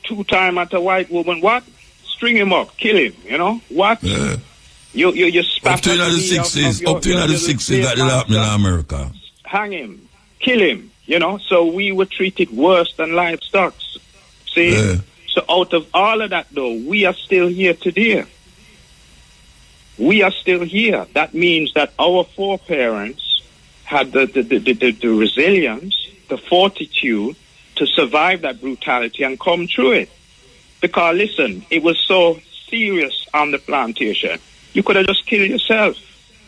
2 times at a white woman. What? String him up, kill him. You know what? You spat up to the 60s. Up to the 60s that happened in America. Hang him, kill him. You know. So we were treated worse than livestock. See. So out of all of that, though, we are still here today. We are still here. That means that our foreparents had the resilience, the fortitude to survive that brutality and come through it. Because, listen, it was so serious on the plantation. You could have just killed yourself.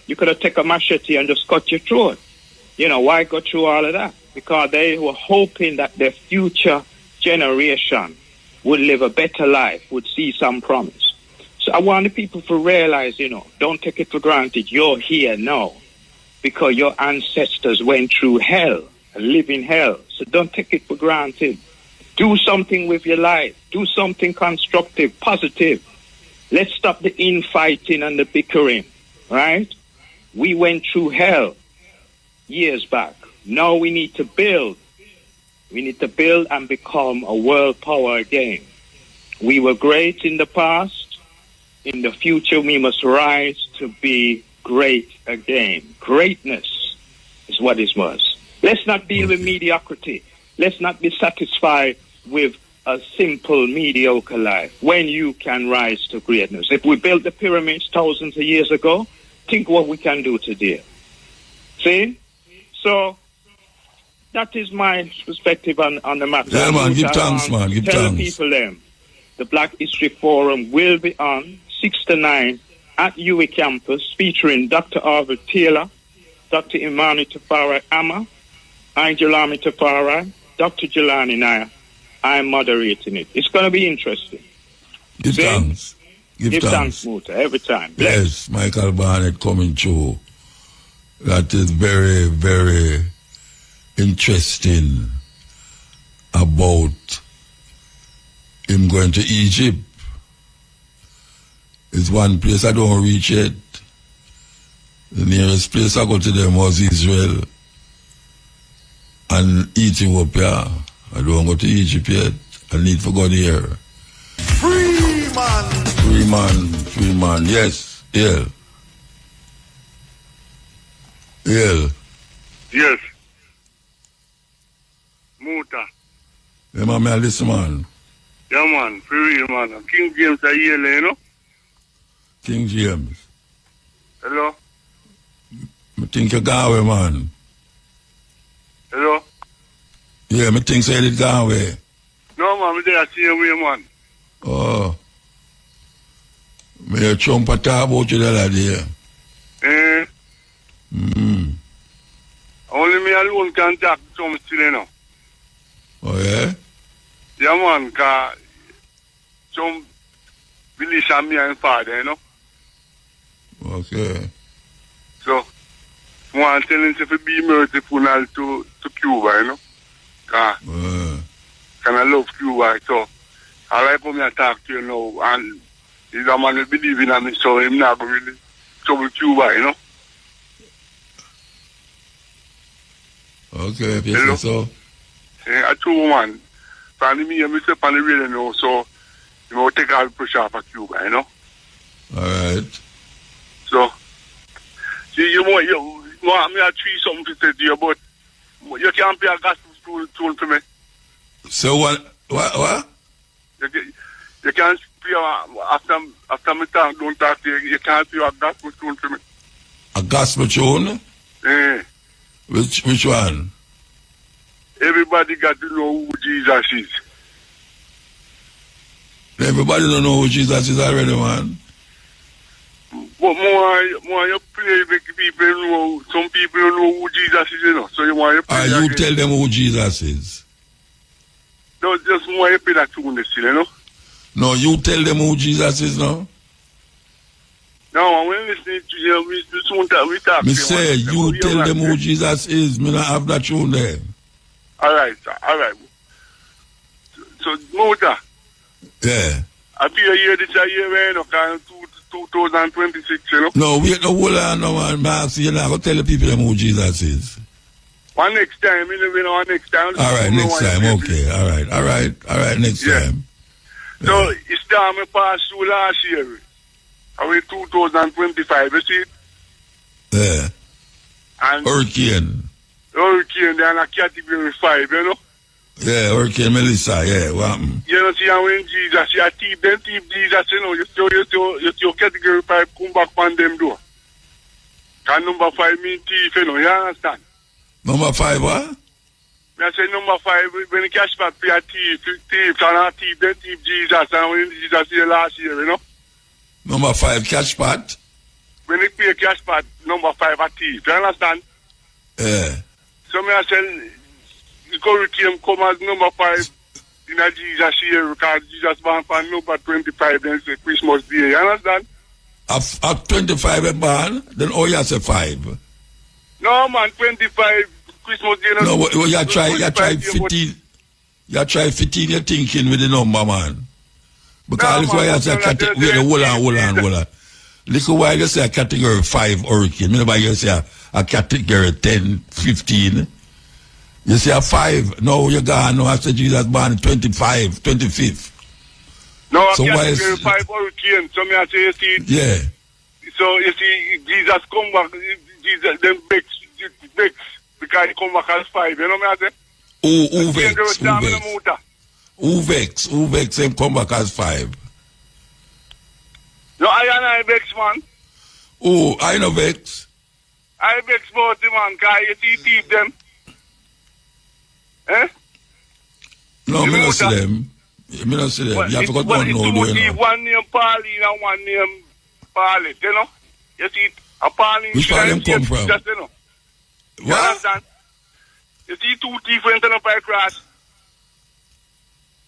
You could have taken a machete and just cut your throat. You know, why go through all of that? Because they were hoping that their future generation would live a better life, would see some promise. So I want the people to realize, you know, don't take it for granted. You're here now because your ancestors went through hell, living hell. So don't take it for granted. Do something with your life. Do something constructive, positive. Let's stop the infighting and the bickering, right? We went through hell years back. Now we need to build. We need to build and become a world power again. We were great in the past. In the future, we must rise to be great again. Greatness is what it was. Let's not deal with mediocrity. Let's not be satisfied with a simple, mediocre life when you can rise to greatness. If we built the pyramids thousands of years ago, think what we can do today. See? So, that is my perspective on the matter. Yeah, man, give thanks, man. Give tell thanks. Tell people the Black History Forum will be on 6 to 9 at UWI campus, featuring Dr. Arvid Taylor, Dr. Imani Tafari Amma, I'm Jelani Tafari, Dr. Jelani Naya. I'm moderating it. It's going to be interesting. Give thanks. Give thanks, Muta, every time. Bless. Yes, Michael Barnett coming through. That is very, very interesting about him going to Egypt. It's one place I don't reach yet. The nearest place I go to them was Israel and Ethiopia. I don't go to Egypt yet. I need to go there. Free man. Free man. Free man. Yes. Yeah. Yeah. Yes. Muta. Yeah, man, I listen, man. Yeah, man. For real, man. King James are here, you know? King James. Hello? I think you gone away, man. Hello? Yeah, I think say it gone away. No, man, I see you way, man. Oh. Me a chump a talk about you the other day. Only me alone can talk to some still, you know. Oh, yeah? Yeah, man, because some village and me and father, you know. Okay. So, I want to tell him to be merciful to Cuba, you know. Because I love Cuba, so I like for me to talk to you now, and he's a man who believes in me, so I'm not going to really trouble Cuba, you know. Okay, if you say so. I told man, finally me and myself on the radio now, so you know, take all the pressure off of Cuba, you know. Alright. So, see, you want me to treat something to say to you, but you can't pay a gospel tune for me. So what? You can't pay after me talk, don't talk to you can't pay a gospel tune for me. A gospel tune? Yeah. Which one? Everybody got to know who Jesus is. Everybody don't know who Jesus is already, man. But more you play make people know, some people don't know who Jesus is, you know. So you want to play you tell them who Jesus is. No, just more you play that tune still, you know. No, you tell them who Jesus is now. No, when listening to you, we talk. Me say, you tell them who Jesus is. Me not have that tune there. Alright, sir. Alright. So, Muta. Yeah. I feel here this year, you know, 2026, you know. No, wait, no, hold on, no, man. Man, see, you're not going to tell the people them who Jesus is. One next time, you know, next time. Alright, next time, okay. Alright, next time. So, it's time I passed through last year. I went 2025, you see it? Yeah. And Hurricane, they're in a category 5, you know? Yeah, Hurricane Melissa, yeah, what happened? You know, see, when Jesus, you thief Jesus, you know, you see category 5 come back on them door. And number 5 mean thief, you know, you understand? Number 5, what? I say number 5, when you cash back for a thief, and a thief, then thief Jesus, and when Jesus here last year, you know? Number 5, cash pot. When you pay cash pot, number 5 a thief, you understand? Yeah. So me I say, the curriculum come as number 5 in a Jesus year, because Jesus born for number 25, then say Christmas Day, you understand? At 25 born, then all you say 5. No man, 25 Christmas Day. No, you try 15 your thinking with the number, man. Because that's why I say hold on. Look why you say a category 5 hurricane. Remember you say a category 10, 15. You say a 5. No, you gone. No, I said Jesus born 25, 25th. No, so a category 5 hurricane. So me I say, you see. Yeah. So you see, Jesus come back, Jesus then vex, because he come back as 5. You know me I say? Who vex him come back as 5. No, I vex, man. Oh, I no vex. I vex about him, man, because you see thief them. Eh? No, me not see them. Me not see them. You have to go down now, though, you know. One name Pauline and one name Pauline, you know? You see, a Pauline... Which part them come from? Just, you know. What? You understand? You see 2 thieves went on up by cross.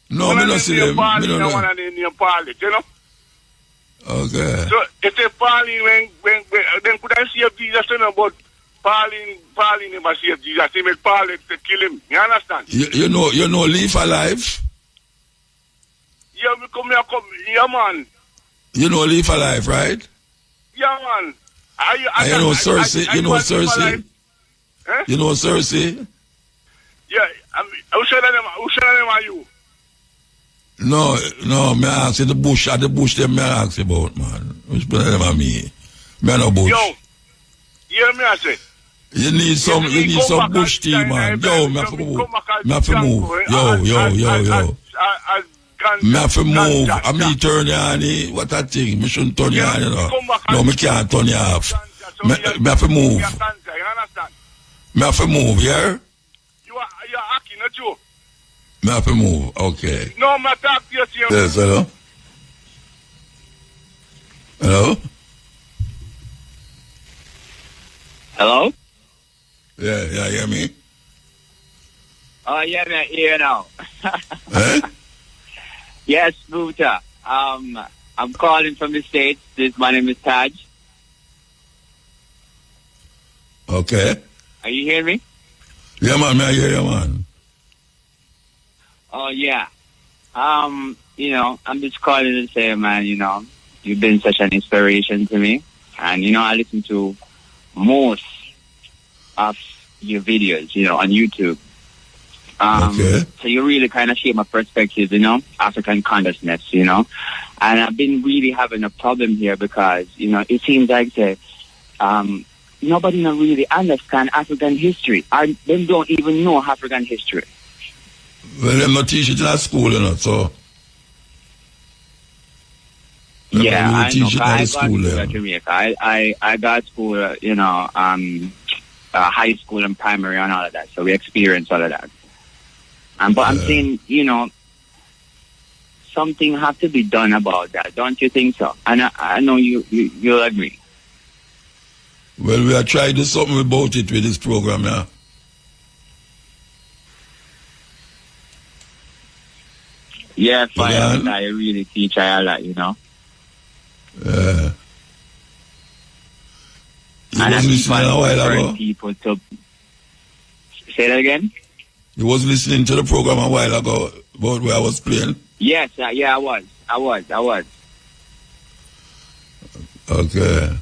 No, me not see them. One of them named Pauline, you know? Okay. So, it's a Pauline when then could I see Jesus, you know, but Pauline never saved Jesus. He make Pauline to kill him. You understand? You know Leaf Alive? Yeah, yeah, man. You know Leaf Alive, right? Yeah, man. You know Cersei? You know Cersei? Eh? You know Cersei? Yeah, who should them are you? No, me ask you the bush them me ask you about, man. Which one of them are me? Me no bush. Yo, hear me I say. You need some bush tea, man. Yo, me have to move. Me have to move. Yo. Me have to move. And me turn you on. What a thing. Me shouldn't turn you on, you know. No, me can't turn you off. Me have to move. Me have to move, yeah? You're hacking, not you. Me have to move, okay. No, me talk to you. Yes, hello? Hello? Hello? Yeah, hear me? Oh, yeah, man, here now. Eh? Yes, Muta. I'm calling from the States. My name is Taj. Okay. Are you hearing me? Yeah, man, I hear you, man. Oh, yeah. You know, I'm just calling to say, man, you know, you've been such an inspiration to me. And, you know, I listen to most of your videos, you know, on YouTube. Okay. So you really kind of shape my perspective, you know, African consciousness, you know. And I've been really having a problem here because, you know, it seems like nobody don't really understand African history. They don't even know African history. Well, them not teach it in school, you know, so. Yeah, really I know. teach it in I school, got school Jamaica. I got school, you know, high school and primary and all of that. So we experienced all of that. But I'm saying, you know, something have to be done about that. Don't you think so? And I know you'll agree. Well, we are trying to do something about it with this program now. Yeah, fine. I really teach a lot, you know. You was listening a while ago? People to say that again? You was listening to the program a while ago about where I was playing? Yes, yeah, I was. Okay.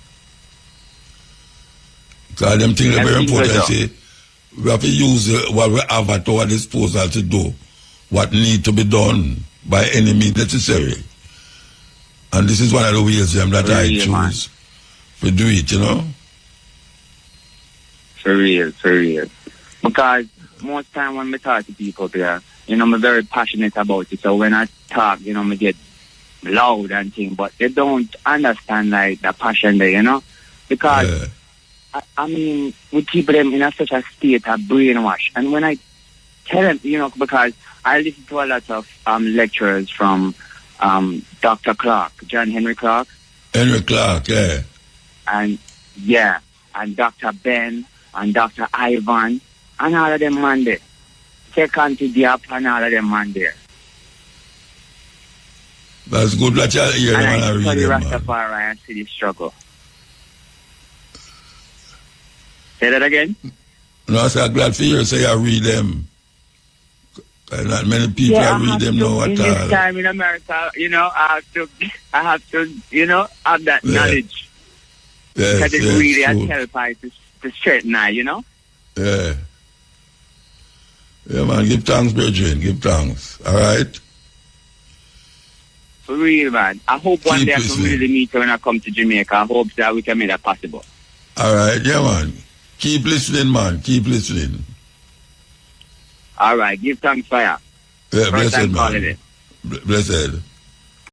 Because them things are very important. See, we have to use what we have at our disposal to do what need to be done by any means necessary. And this is one of the ways that I choose to do it, you know? For real. Because most time when we talk to people there, you know, I'm very passionate about it. So when I talk, you know, I get loud and things, but they don't understand like the passion there, you know? Because I mean, we keep them in such a state of brainwash. And when I tell them, you know, because I listen to a lot of lecturers from Dr. Clark, John Henry Clark. Henry Clark, yeah. And Dr. Ben and Dr. Ivan and all of them man there. Take on to the up and all of them man there. That's good that you're here, man. And I study Rastafari and see the struggle. Say that again? No, I say I'm glad to hear say I read them. Not many people read them now at all. This time in America, you know, I have to, you know, have that knowledge. Yes, because it really has helped to straighten eye, you know? Yeah. Yeah, man, give thanks, brethren. Give thanks. All right? For real, man. I hope one day I can really meet you when I come to Jamaica. I hope that we can make that possible. All right, yeah, man. Keep listening, man. Keep listening. All right, give thanks, fire. Yeah, blessed, man. Blessed.